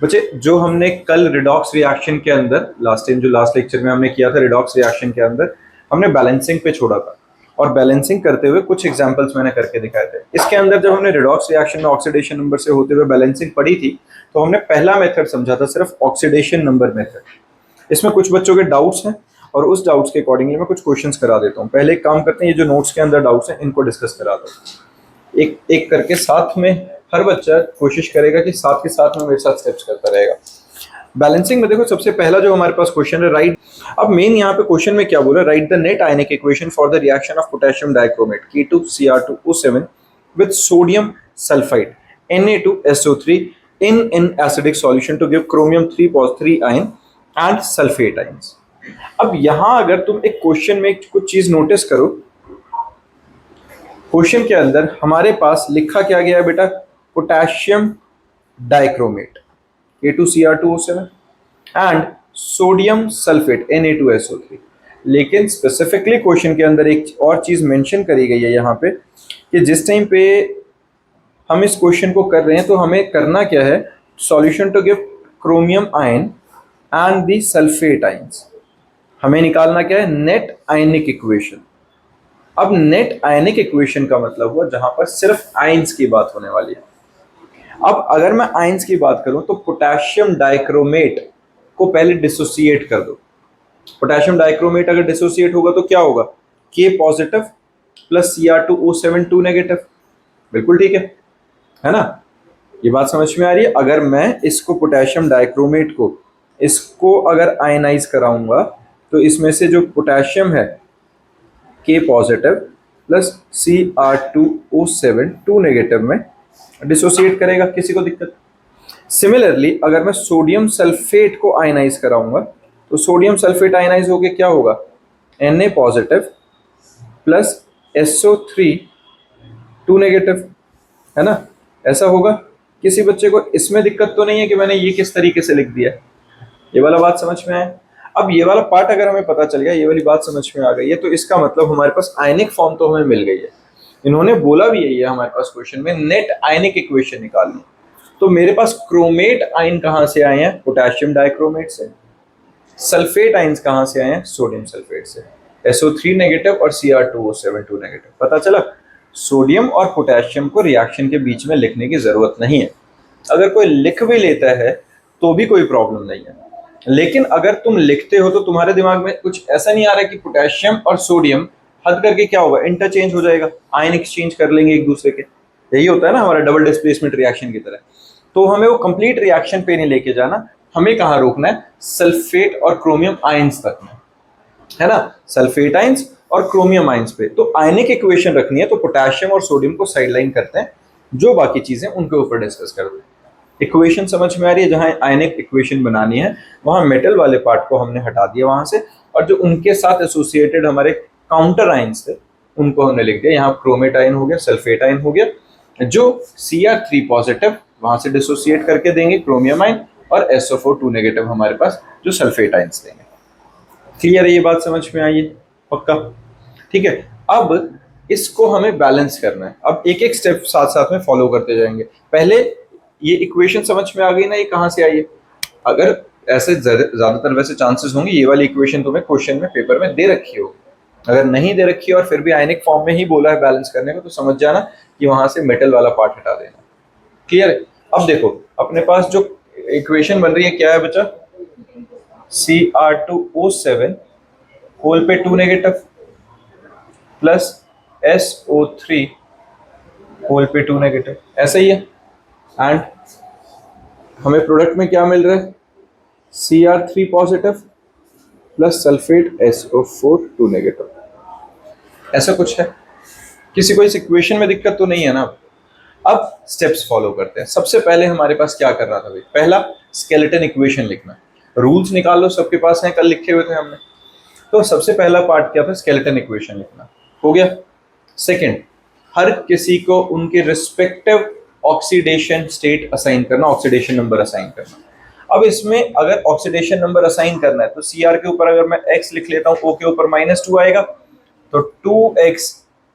बच्चे जो हमने कल रिडॉक्स रिएक्शन के अंदर लास्ट लेक्चर में हमने किया था, रिडॉक्स रिएक्शन के अंदर हमने बैलेंसिंग पे छोड़ा था और बैलेंसिंग करते हुए कुछ एग्जांपल्स मैंने करके दिखाए थे। इसके अंदर जब हमने रिडॉक्स रिएक्शन में ऑक्सीडेशन नंबर से होते हुए बैलेंसिंग पढ़ी थी तो हमने पहला मेथड समझा था, सिर्फ ऑक्सीडेशन नंबर मेथड। इसमें कुछ बच्चों के डाउट्स हैं और उस डाउट्स के अकॉर्डिंगली मैं कुछ क्वेश्चंस करा देता हूँ। पहले एक काम करते हैं, ये जो नोट्स के अंदर डाउट्स हैं इनको डिस्कस कराता हूँ एक एक करके, साथ में हर बच्चा कोशिश करेगा कि साथ के साथ में मेरे साथ स्टेप्स करता रहेगा। बैलेंसिंग में देखो सबसे पहला जो हमारे पास क्वेश्चन है, राइट। अब मेन यहाँ पे क्वेश्चन में क्या बोला, right the net ionic equation for the reaction of potassium dichromate K2Cr2O7 with sodium sulphide Na2SO3 in acidic solution to give chromium 3 ion and sulfate ions। अब यहां अगर तुम एक क्वेश्चन में कुछ चीज नोटिस करो, क्वेश्चन के अंदर हमारे पास लिखा क्या गया है बेटा, potassium dichromate K2Cr2O7 and sodium sulphate Na2SO3। लेकिन स्पेसिफिकली क्वेश्चन के अंदर एक और चीज मेंशन करी गई है यहाँ पे कि जिस टाइम पे हम इस क्वेश्चन को कर रहे हैं तो हमें करना क्या है, solution to give chromium ion and the sulphate ions. हमें निकालना क्या है, नेट आयनिक इक्वेशन। अब नेट आयनिक इक्वेशन का मतलब हुआ जहां पर सिर्फ आयंस की बात होने वाली है। अब अगर मैं आयंस की बात करूं तो पोटेशियम डाइक्रोमेट को पहले डिसोसिएट कर दो। पोटेशियम डाइक्रोमेट अगर डिसोसिएट होगा तो क्या होगा, K positive plus Cr2O7 2 negative. बिल्कुल ठीक है ना, ये बात समझ में आ रही है। अगर मैं इसको पोटेशियम डाइक्रोमेट को इसको अगर आयनाइज कराऊंगा तो इसमें से जो पोटेशियम है K positive plus Cr2O7 2 negative में डिसोसिएट करेगा, किसी को दिक्कत। सिमिलरली अगर मैं सोडियम सल्फेट को आयनाइज कराऊंगा तो सोडियम सल्फेट आयनाइज होके क्या होगा, Na positive plus SO3 2 negative, है ना, ऐसा होगा। किसी बच्चे को इसमें दिक्कत तो नहीं है कि मैंने ये किस तरीके से लिख दिया, ये वाला बात समझ में आया। अब ये वाला पार्ट अगर हमें पता चल गया, ये वाली बात समझ में आ गई है, तो इसका मतलब हमारे पास आयनिक फॉर्म तो हमें मिल गई है। इन्होंने बोला भी यही है हमारे पास क्वेश्चन में, नेट आयनिक इक्वेशन निकालनी। तो मेरे पास क्रोमेट आयन कहां से आए हैं, पोटेशियम डाइक्रोमेट से। सल्फेट आयंस कहां से आए हैं, सोडियम सल्फेट से। SO3 नेगेटिव और Cr2O7 2 नेगेटिव। पता चला, सोडियम और पोटेशियम को रिएक्शन के बीच में लिखने की जरूरत नहीं है। अगर कोई लिख भी लेता है तो भी कोई प्रॉब्लम नहीं है, लेकिन अगर तुम लिखते हो तो तुम्हारे दिमाग में कुछ ऐसा नहीं आ रहा है कि पोटेशियम और सोडियम हद करके क्या होगा, इंटरचेंज हो जाएगा, आयन एक्सचेंज कर लेंगे एक दूसरे के। यही होता है ना हमारा डबल डिस्प्लेसमेंट रिएक्शन की तरह। तो हमें वो कंप्लीट रिएक्शन पे नहीं लेके जाना, हमें कहाँ रोकना है, सल्फेट और क्रोमियम आयंस तक में, है ना, सल्फेट आयंस और क्रोमियम आयंस पे। तो आयनिक इक्वेशन रखनी है तो पोटेशियम और सोडियम को साइडलाइन करते हैं, जो बाकी चीजें उनके ऊपर डिस्कस करते हैं। इक्वेशन समझ में आ रही है, जहां आयनिक इक्वेशन बनानी है वहां मेटल वाले पार्ट को हमने हटा दिया वहां से, और जो उनके साथ एसोसिएटेड हमारे काउंटर आयंस थे उनको हमने लिख दिया। यहाँ क्रोमेट आयन हो गया, सल्फेट आयन हो गया, जो Cr3 पॉजिटिव वहां से डिसोसिएट करके देंगे क्रोमियम आयन, और SO4 2 नेगेटिव हमारे पास जो सल्फेट आयंस देंगे। क्लियर है, ये बात समझ में आई है पक्का, ठीक है। अब इसको हमें बैलेंस करना है। अब एक एक स्टेप साथ साथ में फॉलो करते जाएंगे। पहले ये इक्वेशन समझ में आ गई ना, ये कहाँ से आई है। अगर ऐसे ज्यादातर वैसे चांसेस होंगे ये वाली इक्वेशन तुम्हें क्वेश्चन में पेपर में दे रखी हो, अगर नहीं दे रखी है और फिर भी आयनिक फॉर्म में ही बोला है बैलेंस करने को, तो समझ जाना कि वहां से मेटल वाला पार्ट हटा देना। क्लियर है। अब देखो अपने पास जो इक्वेशन बन रही है क्या है बच्चा, Cr2O7 होल पे 2 नेगेटिव प्लस SO3 होल पे 2 नेगेटिव, ऐसा ही है। एंड हमें प्रोडक्ट में क्या मिल रहा है, Cr3 positive plus sulphate SO4 2 negative, ऐसा कुछ है। किसी को इस इक्वेशन में दिक्कत तो नहीं है ना। अब स्टेप्स फॉलो करते हैं। सबसे पहले हमारे पास क्या करना था भाई, पहला स्केलेटन इक्वेशन लिखना। रूल्स निकाल लो, सबके पास हैं, कल लिखे हुए थे हमने। तो सबसे पहला पार्ट क्या था, स्केलेटन इक्वेशन लिखना, हो गया। सेकंड, हर किसी को उनके रिस्पेक्टिव ऑक्सीडेशन स्टेट असाइन करना, ऑक्सीडेशन नंबर असाइन करना। अब इसमें अगर ऑक्सीडेशन नंबर असाइन करना है तो Cr के ऊपर अगर मैं x लिख लेता हूं, O के ऊपर -2 आएगा, तो 2x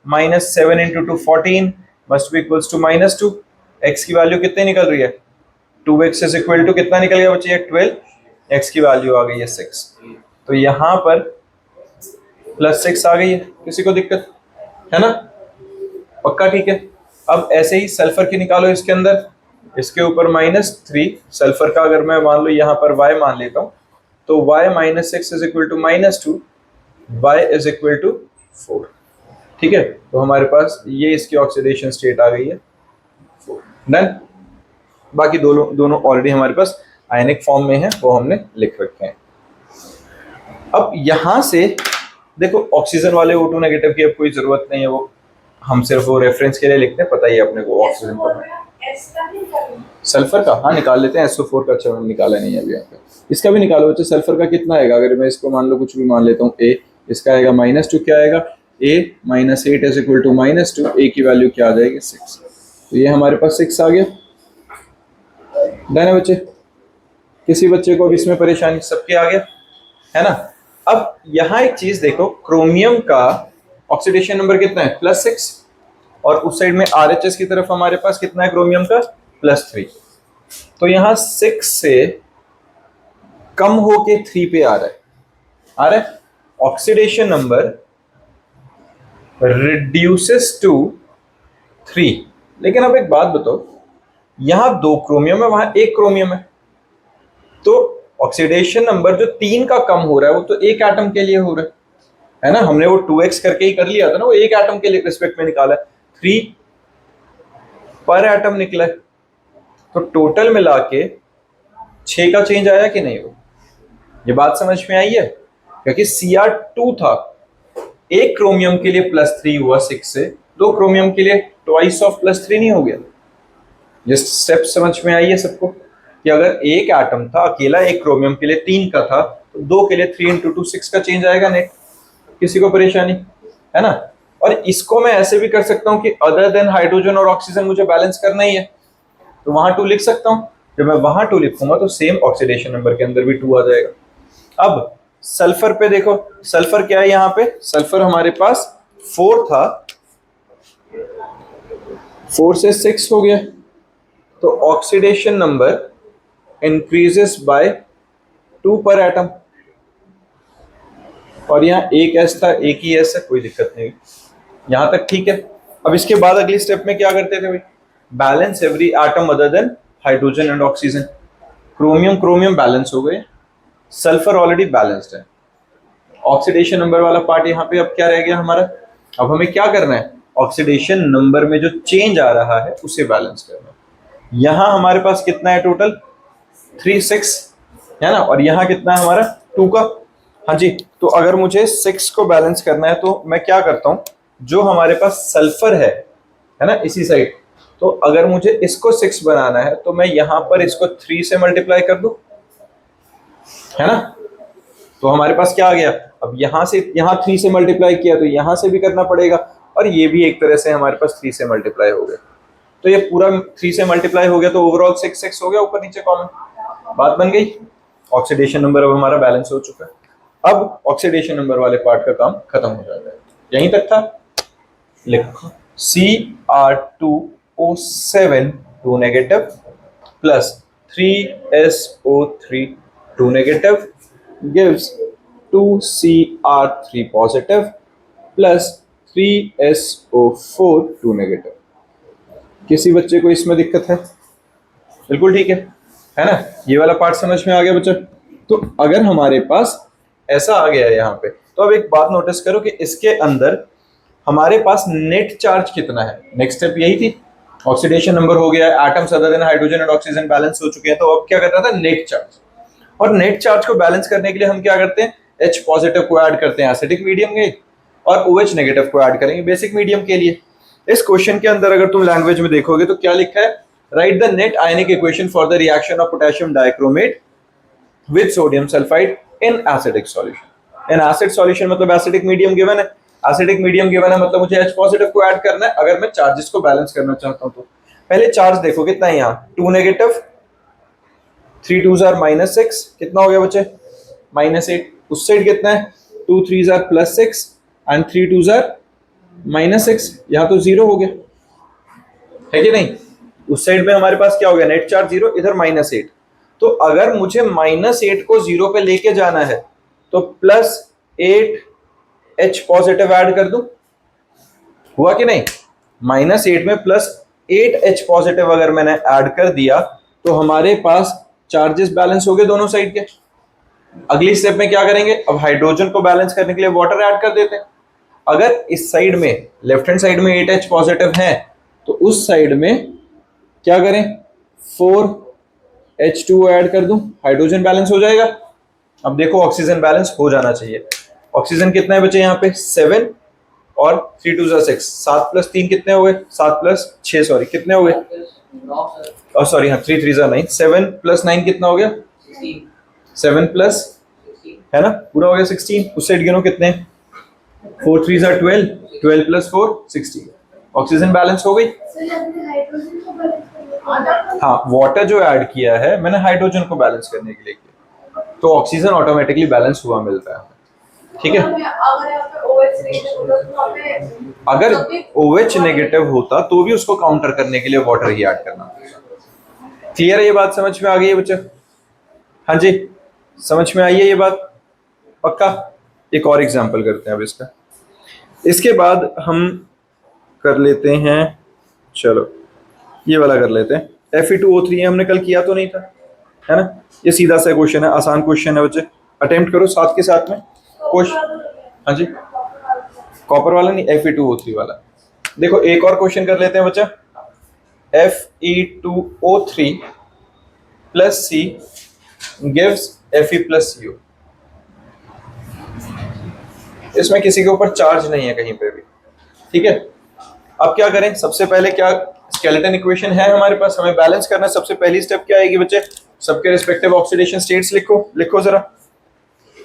minus 7 into 2 14 must be equals to -2। x की वैल्यू कितनी निकल रही है, 2x इज इक्वल टू कितना निकल गया बच्चे, 12, x की वैल्यू आ गई है 6, तो यहाँ पर +6 आ गई है। किसी को दिक्कत है ना, पक्का ठीक है। अब ऐसे ही सल्फर की निकालो इसके अंदर, इसके ऊपर -3 सल्फर का अगर मैं मान लो यहाँ पर y मान लेता हूँ, तो y -6 is equal to -2, y is equal to 4। ठीक है, तो हमारे पास ये इसकी ऑक्सीडेशन स्टेट आ गई है 4। डन। बाकी दोनों ऑलरेडी हमारे पास आयनिक फॉर्म में है, वो हमने लिख रखे हैं। अब यहां से देखो ऑक्सीजन वाले O2 नेगेटिव की अब कोई जरूरत नहीं है, वो हम सिर्फ वो रेफरेंस के लिए लिखते हैं, पता ही है अपने को ऑक्सीजन का। सल्फर का हाँ निकाल लेते हैं, SO4 का अच्छा मैंने निकाला नहीं है अभी यहाँ पे। इसका भी निकालो बच्चे, सल्फर का कितना आएगा, अगर मैं इसको मान लो कुछ भी मान लेता हूँ A, इसका आएगा -2, क्या आएगा A -8 is equal to -2, A की वैल्यू क्या आ जाएगी 6, तो ये हमारे पास 6 आ गया। डन है बच्चे, किसी बच्चे को अब इसमें परेशानी, सबके आ गया है ना। अब यहाँ एक चीज देखो, क्रोमियम का ऑक्सीडेशन नंबर कितना है +6, और उस साइड में RHS की तरफ हमारे पास कितना है क्रोमियम का +3, तो यहाँ 6 से कम होके 3 पे आ रहा है, ऑक्सीडेशन नंबर रिड्यूसेस टू 3। लेकिन अब एक बात बताओ, यहां 2 क्रोमियम है, वहां 1 क्रोमियम है, तो ऑक्सीडेशन नंबर जो 3 का कम हो रहा है वो तो एक एटम के लिए हो रहा है ना। हमने वो 2x करके ही कर लिया था ना, वो एक एटम के लिए रिस्पेक्ट में निकाला है, 3 पर एटम निकला है, तो टोटल मिला के 6 का चेंज आया कि नहीं, वो ये बात समझ में आई है, क्योंकि Cr2 था, एक क्रोमियम के लिए +3 हुआ 6 से, 2 क्रोमियम के लिए ट्वाइस ऑफ +3 नहीं हो गया। ये स्टेप समझ में आई है सबको, कि अगर एक एटम था अकेला, एक क्रोमियम के लिए 3 का था, तो 2 के लिए 3 × 2 6 का चेंज आएगा नेट। किसी को परेशानी है ना। और इसको मैं ऐसे भी कर सकता हूं कि अदर देन हाइड्रोजन और ऑक्सीजन मुझे बैलेंस करना ही है, तो वहां 2 लिख सकता हूं। जब मैं वहां 2 लिखूंगा तो सेम ऑक्सीडेशन नंबर के अंदर भी 2 आ जाएगा। अब सल्फर पे देखो, सल्फर क्या है यहाँ पे, सल्फर हमारे पास 4 था, 4 से 6 हो गया, तो ऑक्सीडेशन नंबर इंक्रीजेस बाय 2 पर एटम, और यहाँ एक S था, एक ही S है, कोई दिक्कत नहीं, यहां तक ठीक है। अब इसके बाद अगली स्टेप में क्या करते थे भाई, balance every atom other than hydrogen and oxygen. Chromium chromium balance हो गए, सल्फर ऑलरेडी बैलेंस्ड है, ऑक्सीडेशन नंबर वाला पार्ट यहाँ पे अब क्या रह गया हमारा। अब हमें क्या करना है, ऑक्सीडेशन नंबर में जो चेंज आ रहा है उसे बैलेंस करना है। यहां हमारे पास कितना है टोटल 3 6 है ना, और यहाँ कितना है हमारा 2 का। हाँ जी, तो अगर मुझे 6 को बैलेंस करना है तो मैं क्या करता हूँ, जो हमारे पास सल्फर है ना इसी साइड, तो अगर मुझे इसको 6 बनाना है तो मैं यहाँ पर इसको 3 से मल्टीप्लाई कर दूं, है ना। तो हमारे पास क्या आ गया, अब यहाँ से यहाँ 3 से मल्टीप्लाई किया तो यहाँ से भी करना पड़ेगा, और ये भी एक तरह से हमारे पास 3 से मल्टीप्लाई हो गया, तो ये पूरा 3 से मल्टीप्लाई हो गया, तो ओवरऑल 6 6 हो गया, ऊपर नीचे कॉमन, बात बन गई। ऑक्सीडेशन नंबर अब हमारा बैलेंस हो चुका है। अब ऑक्सीडेशन नंबर वाले पार्ट का काम खत्म हो जाता है, यहीं तक था। लिखो Cr2O7 2 negative plus 3SO3 2 negative gives 2Cr3 positive plus 3SO4 2 negative. किसी बच्चे को इसमें दिक्कत है? बिल्कुल ठीक है ना, ये वाला पार्ट समझ में आ गया बच्चा। तो अगर हमारे पास ऐसा आ गया है यहाँ पे, तो अब एक बात नोटिस करो कि इसके अंदर हमारे पास नेट चार्ज कितना है। नेक्स्ट स्टेप यही थी, ऑक्सीडेशन नंबर हो गया, atoms other than hydrogen and oxygen balance हो चुके हैं, तो अब क्या करना था, नेट चार्ज। और नेट चार्ज को बैलेंस करने के लिए हम क्या करते हैं, H पॉजिटिव को ऐड करते हैं एसिडिक मीडियम में, और OH नेगेटिव को ऐड करेंगे बेसिक मीडियम के लिए। इस क्वेश्चन के अंदर अगर तुम लैंग्वेज में देखोगे तो क्या लिखा है, write the net ionic equation for the reaction of potassium dichromate with sodium sulphide in acidic solution. In acid solution मतलब एसिडिक मीडियम गिवन है, एसिडिक मीडियम गिवन है मतलब मुझे H पॉजिटिव को ऐड करना है अगर मैं चार्जेस को बैलेंस करना चाहता हूं तो। पहले चार्ज देखो कितना है यहाँ, 2 नेगेटिव, 3 2s are -6, कितना हो गया बच्चे -8। उस साइड कितना है, 2 3s are +6 and 3 2s are -6, यहाँ तो 0 हो गया है कि नहीं। उस साइड में हमारे पास क्या हो गया, नेट चार्ज 0, इधर -8। तो अगर मुझे -8 को 0 पे लेके जाना है तो +8 H पॉजिटिव ऐड कर दूं, हुआ कि नहीं? -8 में +8 H पॉजिटिव अगर मैंने ऐड कर दिया तो हमारे पास चार्जेस बैलेंस हो गए दोनों साइड के। अगली स्टेप में क्या करेंगे, अब हाइड्रोजन को बैलेंस करने के लिए वाटर ऐड कर देते हैं। अगर इस साइड में, लेफ्ट हैंड साइड में 8H पॉजिटिव है तो उस साइड में क्या करें, 4H2 ऐड कर दूं, हाइड्रोजन बैलेंस हो जाएगा। अब देखो ऑक्सीजन बैलेंस हो जाना चाहिए। ऑक्सीजन कितना है बचे यहाँ पे, 7 और 3 2 6, 7 + 3 कितने हो गए, 7 + 6 सॉरी कितने हो गए, और सॉरी हाँ 3 3 9, 7 + 9 कितना हो गया, 7 प्लस है ना, पूरा हो गया 16। उस साइड गिनो कितने, 4 3 12, 12 + 4 16। ऑक्सीजन बैलेंस हो गई। हाँ, वाटर जो ऐड किया है मैंने हाइड्रोजन को बैलेंस करने के लिए किया, तो ऑक्सीजन ऑटोमेटिकली बैलेंस हुआ मिलता है। ठीक है, अगर OH नेगेटिव होता तो भी उसको काउंटर करने के लिए वाटर ही ऐड करना। क्लियर है ये बात, समझ में आ गई है बच्चे? हाँ जी, समझ में आई है ये बात, पक्का? एक और एग्जांपल करते हैं अब इसका, इसके बाद हम कर लेते हैं, चलो ये वाला कर लेते हैं। Fe2O3 हमने कल किया तो नहीं था, है ना? ये सीधा सा क्वेश्चन है, आसान क्वेश्चन है बच्चे, अटेम्प्ट करो साथ के साथ में क्वेश्चन। हाँ जी, कॉपर वाला नहीं, Fe2O3 वाला। देखो एक और क्वेश्चन कर लेते हैं बच्चा, Fe2O3 + C gives Fe + CO। इसमें किसी के ऊपर चार्ज नहीं है कहीं पे भी, ठीक है? अब क्या करें, सबसे पहले क्या स्केलेटन इक्वेशन है हमारे पास, हमें बैलेंस करना है। सबसे पहली स्टेप क्या आएगी बच्चे, सबके रिस्पेक्टिव ऑक्सीडेशन स्टेट्स लिखो, लिखो जरा।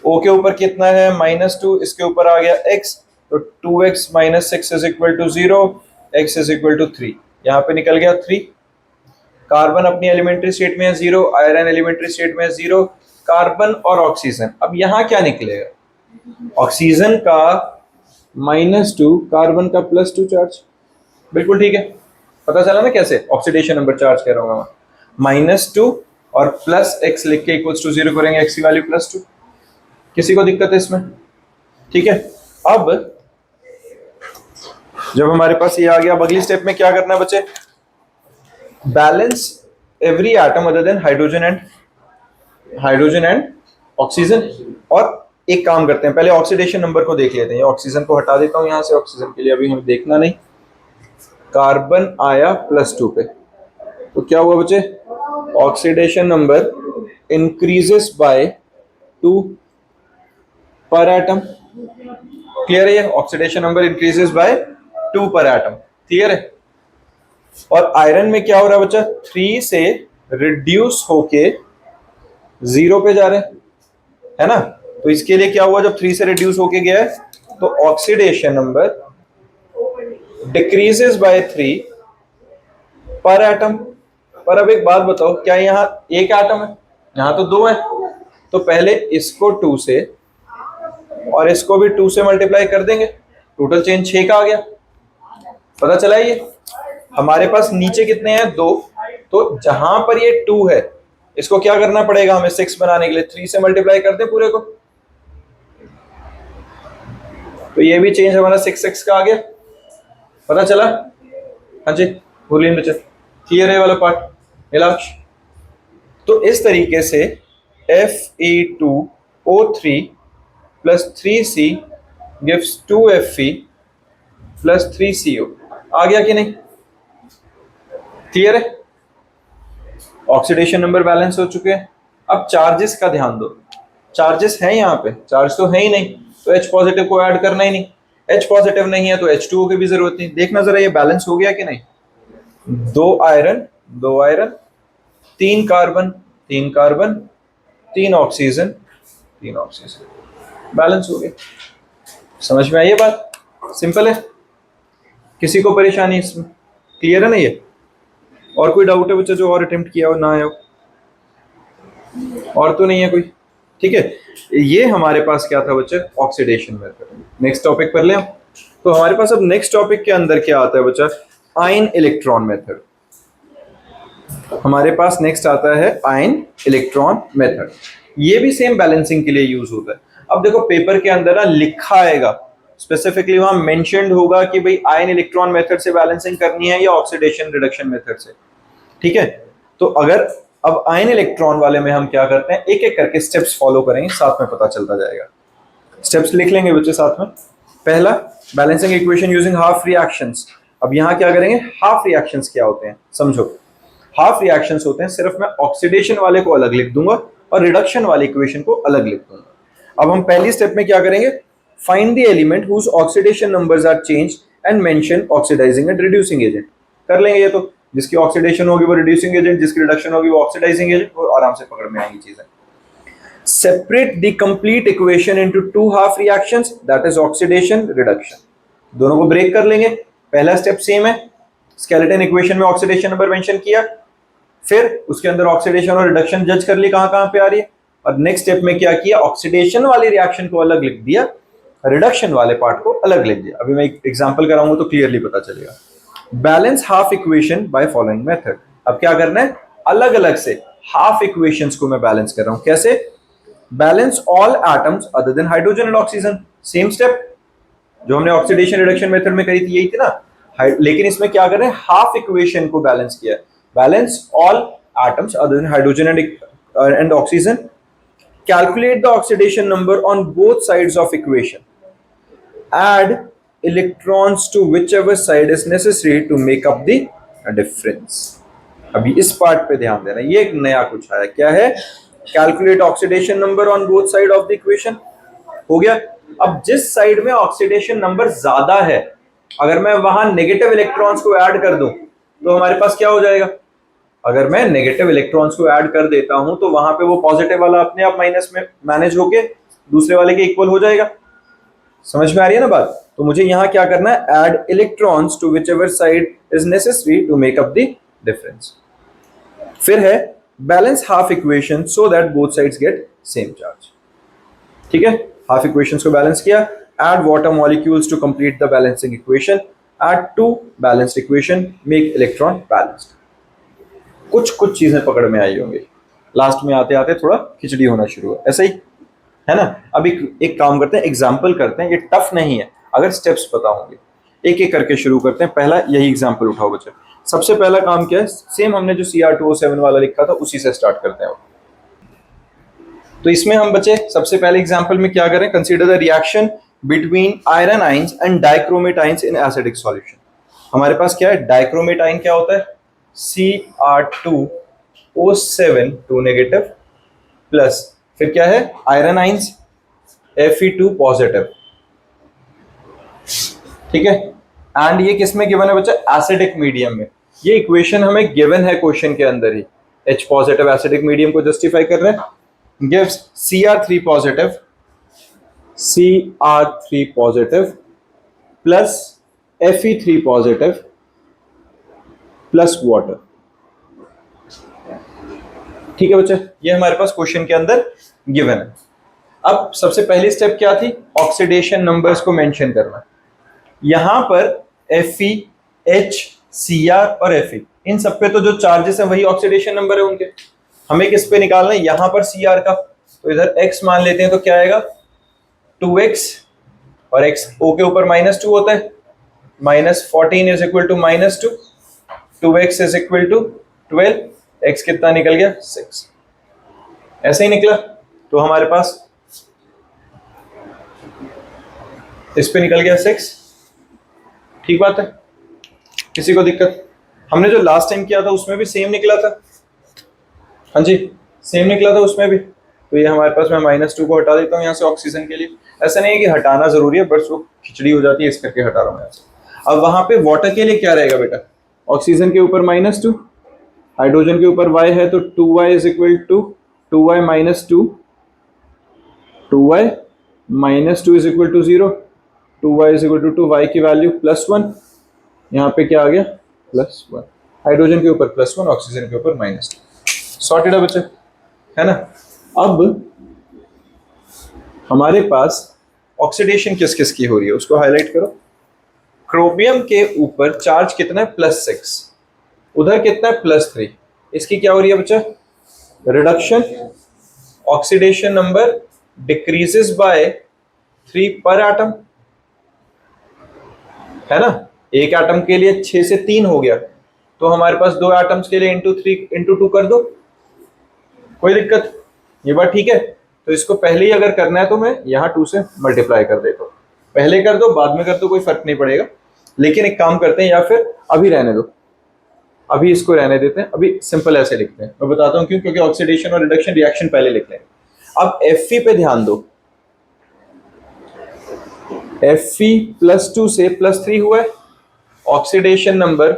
O के ऊपर कितना है, -2, इसके ऊपर आ गया X, तो 2X - 6 = 0, X = 3, यहाँ पे निकल गया 3। कार्बन अपनी एलिमेंट्री स्टेट में है 0, आयरन एलिमेंट्री स्टेट में है 0, कार्बन और ऑक्सीजन। अब यहाँ क्या निकलेगा, ऑक्सीजन का -2, कार्बन का +2 चार्ज। बिल्कुल ठीक है, पता चला ना कैसे ऑक्सीडेशन नंबर चार्ज कह रहा हूँ मैं, -2 और +x लिख के = 0 करेंगे, x की वैल्यू +2। किसी को दिक्कत है इसमें? ठीक है, अब जब हमारे पास ये आ गया, अब अगली स्टेप में क्या करना है बच्चे, balance every atom other than hydrogen and oxygen. और एक काम करते हैं, पहले ऑक्सीडेशन नंबर को देख लेते हैं। ऑक्सीजन को हटा देता हूं यहां से, ऑक्सीजन के लिए अभी हमें देखना नहीं। कार्बन आया +2 पे, तो क्या हुआ बच्चे, ऑक्सीडेशन नंबर इंक्रीजेस बाय 2 पर एटम। क्लियर है ये, ऑक्सीडेशन नंबर इंक्रीजेस बाय 2 पर एटम, क्लियर है? और आयरन में क्या हो रहा है बच्चा, 3 से रिड्यूस होके 0 पे जा रहे हैं, है ना? तो इसके लिए क्या हुआ, जब 3 से रिड्यूस होके गया है तो ऑक्सीडेशन नंबर डिक्रीजेस बाय 3 पर एटम। पर अब एक बात बताओ, क्या यहाँ एक एटम है, यहाँ तो 2 है, तो पहले इसको 2 से और इसको भी 2 से मल्टीप्लाई कर देंगे, टोटल चेंज 6 का आ गया। पता चला ये हमारे पास नीचे कितने हैं, 2, तो जहां पर ये 2 है इसको क्या करना पड़ेगा हमें 6 बनाने के लिए, 3 से मल्टीप्लाई कर दे पूरे को, तो ये भी चेंज हमारा 6 का आ गया। पता चला? हाँ जी, भूलिए बच्चे, क्लियर है वाला पार्ट नीलाक्ष? तो इस तरीके से Fe2O3 + 3C gives 2Fe + 3CO। आ गया कि नहीं? क्लियर है? ऑक्सीडेशन नंबर बैलेंस हो चुके हैं। अब चार्जेस का ध्यान दो, चार्जेस हैं यहाँ पे, चार्ज तो है ही नहीं, तो H पॉजिटिव को ऐड करना ही नहीं। H पॉजिटिव नहीं है तो H2O की भी जरूरत नहीं। देखना जरा ये बैलेंस हो गया कि नहीं, 2 iron 2 iron, 3 carbon 3 carbon, 3 oxygen 3 oxygen, balance हो गया। समझ में आई ये बात? सिंपल है, किसी को परेशानी इसमें? क्लियर है ना ये? और कोई डाउट है बच्चा जो और अटेम्प्ट किया हो ना आया हो? और तो नहीं है कोई? ठीक है, ये हमारे पास क्या था बच्चे, ऑक्सीडेशन मेथड। नेक्स्ट टॉपिक पर ले। तो हमारे पास अब नेक्स्ट टॉपिक के अंदर क्या आता है बच्चा, आयन इलेक्ट्रॉन मेथड। हमारे पास नेक्स्ट आता है आयन इलेक्ट्रॉन मेथड। ये भी सेम बैलेंसिंग के लिए यूज होता है। अब देखो पेपर के अंदर ना लिखा आएगा, स्पेसिफिकली वहां मेंशन्ड होगा कि भाई आयन इलेक्ट्रॉन मेथड से बैलेंसिंग करनी है या ऑक्सीडेशन रिडक्शन मेथड से। ठीक है, तो अगर अब आयन इलेक्ट्रॉन वाले में हम क्या करते हैं, एक एक करके स्टेप्स फॉलो करेंगे, साथ में पता चलता जाएगा। स्टेप्स लिख लेंगे बच्चे साथ में। पहला, balancing equation using half reactions. अब यहां क्या करेंगे, हाफ रिएक्शंस क्या होते हैं समझो। हाफ रिएक्शंस होते हैं, सिर्फ मैं ऑक्सीडेशन वाले को अलग लिख दूंगा और रिडक्शन वाले इक्वेशन को अलग लिख दूंगा। अब हम पहली स्टेप में क्या करेंगे, find the element whose oxidation numbers are changed and mention oxidising and reducing agent. कर लेंगे ये तो, जिसकी ऑक्सीडेशन होगी वो रिड्यूसिंग एजेंट, जिसकी रिडक्शन होगी वो ऑक्सीडाइजिंग एजेंट, वो आराम से पकड़ में आएंगी चीजें। Separate the complete equation into two half reactions, that is oxidation reduction। दोनों को ब्रेक कर लेंगे। पहला स्टेप सेम है, स्केलेटन इक्वेशन में ऑक्सीडेशन नंबर मेंशन किया, फिर उसके अंदर ऑक्सीडेशन और रिडक्शन जज कर ली कहां कहां पे आ रही है, और नेक्स्ट स्टेप में क्या किया, ऑक्सीडेशन वाली रिएक्शन को अलग लिख दिया, रिडक्शन वाले पार्ट को अलग लिख दिया। अभी मैं एक एग्जांपल कराऊंगा तो क्लियरली पता चलेगा। Balance half equation by following method. अब क्या करना है, अलग अलग से हाफ इक्वेशंस को मैं बैलेंस कर रहा हूं। कैसे, balance all atoms other than hydrogen and oxygen. Same step जो हमने ऑक्सीडेशन रिडक्शन मेथड में करी थी, यही थी ना, लेकिन इसमें क्या कर रहे हैं, हाफ इक्वेशन को बैलेंस किया है। Balance all atoms other than hydrogen and oxygen, calculate the oxidation number on both sides of equation, add electrons to whichever side is necessary to make up the difference। अभी इस part पे ध्यान देना, ये एक नया कुछ आया, क्या है, calculate oxidation number on both side of the equation. हो गया। अब जिस साइड में ऑक्सीडेशन नंबर ज्यादा है, अगर मैं वहां नेगेटिव इलेक्ट्रॉन्स को ऐड कर दूं तो हमारे पास क्या हो जाएगा, अगर मैं नेगेटिव इलेक्ट्रॉन्स को ऐड कर देता हूं तो वहां पे वो पॉजिटिव वाला अपने आप माइनस में मैनेज होके दूसरे वाले के इक्वल हो जाएगा। समझ में आ रही है ना बात। तो मुझे यहां क्या करना है, add electrons to whichever side is necessary to make up the difference. फिर है balance half equation so that both sides get same charge. ठीक है, हाफ इक्वेशंस को बैलेंस किया, add water molecules to complete the balancing equation, add to balanced equation, make electron balanced. कुछ कुछ चीजें पकड़ में आई होंगी, लास्ट में आते आते थोड़ा खिचड़ी होना शुरू हुआ, ऐसा ही है ना। अब एक काम करते हैं, एग्जाम्पल करते हैं, ये टफ नहीं है अगर स्टेप्स पता होंगे। एक एक करके शुरू करते हैं। पहला यही एग्जाम्पल उठाओ बच्चे। सबसे पहला काम क्या है, सेम हमने जो Cr2O7 वाला लिखा था उसी से स्टार्ट करते हैं। तो इसमें हम बच्चे सबसे पहले एग्जाम्पल में क्या करें, consider the reaction between iron ions and dichromate ions in acidic solution. हमारे पास क्या है, डाइक्रोमेट आइन क्या होता है, Cr2O7 2 नेगेटिव प्लस, फिर क्या है आयरन आइंस Fe2 पॉजिटिव। ठीक है, एंड ये किसमें गिवन है बच्चा, एसिडिक मीडियम में। ये इक्वेशन हमें गिवन है क्वेश्चन के अंदर ही, H पॉजिटिव एसिडिक मीडियम को जस्टिफाई कर रहे हैं, gives Cr3 positive plus Fe3 positive plus water. ठीक है बच्चे, ये हमारे पास क्वेश्चन के अंदर गिवन है। अब सबसे पहली स्टेप क्या थी, ऑक्सीडेशन नंबर्स को मेंशन करना। यहां पर Fe, H, Cr और Fe, इन सब पे तो जो चार्जेस है वही ऑक्सीडेशन नंबर है उनके। हमें किस पे निकालना है, यहां पर Cr का, तो इधर x मान लेते हैं, तो क्या आएगा 2x, और x O के ऊपर -2 होता है, -14 is equal to -2, 2x is equal to 12, x कितना निकल गया 6। ऐसे ही निकला, तो हमारे पास इस पे निकल गया 6। ठीक बात है, किसी को दिक्कत, हमने जो लास्ट टाइम किया था उसमें भी सेम निकला था। हाँ जी, सेम निकला था उसमें भी। तो ये हमारे पास, मैं -2 को हटा देता हूँ यहाँ से ऑक्सीजन के लिए। ऐसा नहीं है कि हटाना जरूरी है, बस वो खिचड़ी हो जाती है, इस करके हटा रहा हूँ यहाँ से। अब वहां पे वाटर के लिए क्या रहेगा बेटा, ऑक्सीजन के ऊपर -2, हाइड्रोजन के ऊपर y है, तो 2y is equal to 2y -2, 2y -2 is equal to 0, 2y is equal to 2y की वैल्यू +1, यहाँ पे क्या आ गया +1, हाइड्रोजन के ऊपर +1, ऑक्सीजन के ऊपर -2। सॉर्टेड है बच्चे, है ना। अब हमारे पास ऑक्सीडेशन किस किस की हो रही है उसको हाईलाइट करो। क्रोमियम के ऊपर चार्ज कितना है, +6, उधर कितना है +3, इसकी क्या हो रही है बच्चा? Reduction, oxidation number decreases by 3 पर एटम, है ना। एक एटम के लिए 6 से 3 हो गया, तो हमारे पास 2 एटम्स के लिए इंटू 3 इंटू 2 कर दो, कोई दिक्कत? ये बात ठीक है। तो इसको पहले ही अगर करना है तो मैं यहाँ 2 से मल्टीप्लाई कर देता हूँ, पहले कर दो बाद में कर दो, कोई फर्क नहीं पड़ेगा। लेकिन एक काम करते हैं, या फिर अभी रहने दो, अभी इसको रहने देते हैं, अभी सिंपल ऐसे लिखते हैं। मैं बताता हूँ क्यों, क्योंकि ऑक्सीडेशन और रिडक्शन रिएक्शन पहले लिख लें। अब Fe पे ध्यान दो, Fe +2 से +3 हुआ है, ऑक्सीडेशन नंबर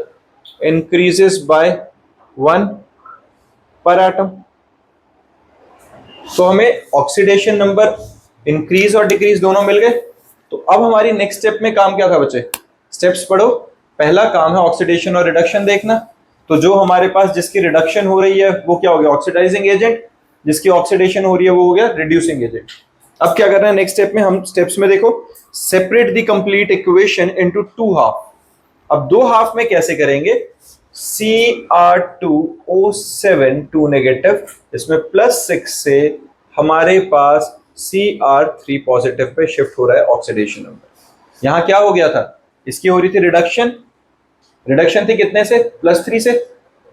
इंक्रीजेस बाय 1 पर एटम। तो हमें ऑक्सीडेशन नंबर इंक्रीज और डिक्रीज दोनों मिल गए। तो अब हमारी नेक्स्ट स्टेप में काम क्या था बच्चे? स्टेप्स पढ़ो। पहला काम है ऑक्सीडेशन और रिडक्शन देखना। तो जो हमारे पास जिसकी रिडक्शन हो रही है वो क्या हो गया? Oxidising agent. जिसकी ऑक्सीडेशन हो रही है वो हो गया रिड्यूसिंग एजेंट। अब क्या करना है नेक्स्ट स्टेप में? हम स्टेप्स में देखो, separate the complete equation into 2 half. अब 2 हाफ में कैसे करेंगे? Cr2O7 2 नेगेटिव, इसमें +6 से हमारे पास Cr3 पॉजिटिव पे शिफ्ट हो रहा है ऑक्सीडेशन नंबर। यहां क्या हो गया था? इसकी हो रही थी रिडक्शन, रिडक्शन थी कितने से? +3 से,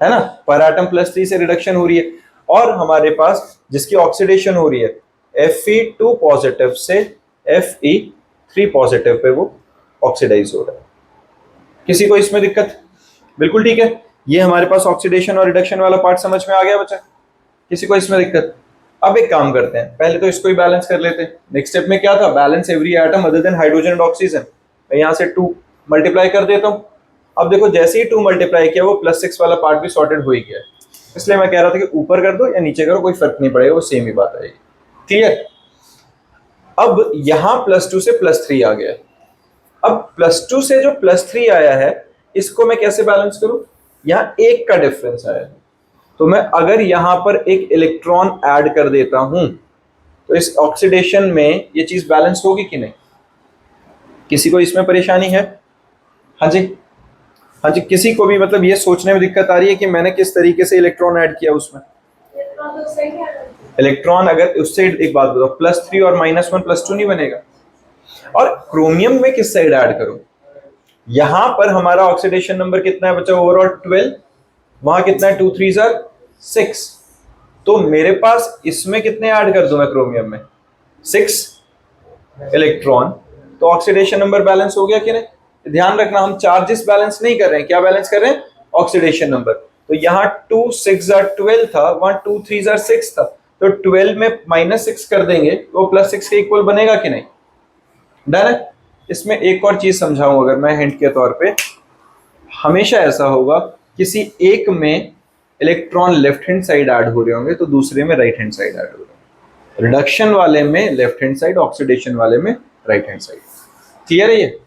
है ना। पर एटम +3 से रिडक्शन हो रही है। और हमारे पास जिसकी ऑक्सीडेशन हो रही है Fe2 पॉजिटिव से Fe3 पॉजिटिव पे वो ऑक्सीडाइज हो रहा है। किसी को इसमें दिक्कत? बिल्कुल ठीक है। ये हमारे पास ऑक्सीडेशन और रिडक्शन वाला पार्ट समझ में आ गया बच्चा? किसी को इसमें दिक्कत? अब एक काम करते हैं, पहले तो इसको ही बैलेंस कर लेते हैं। नेक्स्ट स्टेप में क्या था? Balance every atom other than hydrogen and oxygen. मैं यहाँ से 2 मल्टीप्लाई कर देता हूँ। अब देखो जैसे ही 2 मल्टीप्लाई किया वो +6 वाला पार्ट भी सॉर्टेड हो ही गया है। इसलिए मैं कह रहा था कि ऊपर कर दो या नीचे करो, कोई फर्क नहीं पड़ेगा, वो सेम ही बात आएगी। क्लियर? अब यहाँ +2 से +3 आ गया। अब +2 से जो +3 आया है इसको मैं कैसे बैलेंस करूं? यहाँ 1 का डिफरेंस आया है, तो मैं अगर यहां पर एक इलेक्ट्रॉन ऐड कर देता हूं तो इस ऑक्सीडेशन में ये चीज बैलेंस होगी कि नहीं? किसी को इसमें परेशानी है? हाँ जी, हाँ जी। किसी को भी मतलब ये सोचने में दिक्कत आ रही है कि मैंने किस तरीके से इलेक्ट्रॉन ऐड किया उसमें? इलेक्ट्रॉन अगर उससे, एक बात बताओ, +3 और -1 +2 नहीं बनेगा? और क्रोमियम में किस साइड ऐड करो? यहां पर हमारा ऑक्सीडेशन नंबर कितना है बच्चा? ओवरऑल 12। वहां कितना है? 2 3 6। तो मेरे पास इसमें कितने ऐड कर दूं मैं क्रोमियम में? 6 इलेक्ट्रॉन। तो ऑक्सीडेशन नंबर बैलेंस हो गया कि नहीं? ध्यान रखना, हम चार्जेस बैलेंस नहीं कर रहे हैं, क्या बैलेंस कर रहे हैं? Oxidation number. तो यहाँ 2 6 12 था, वहां 2 3 6 था, तो 12 में -6 कर देंगे तो +6 के इक्वल बनेगा कि नहीं? डन है। इसमें एक और चीज समझाऊं अगर मैं हिंट के तौर पे, हमेशा ऐसा होगा किसी एक में electron left hand side add हो रहे होंगे तो दूसरे में राइट हैंड साइड ऐड हो रहे होंगे। रिडक्शन वाले में लेफ्ट हैंड साइड, ऑक्सीडेशन वाले में राइट हैंड साइड। क्लियर है ये?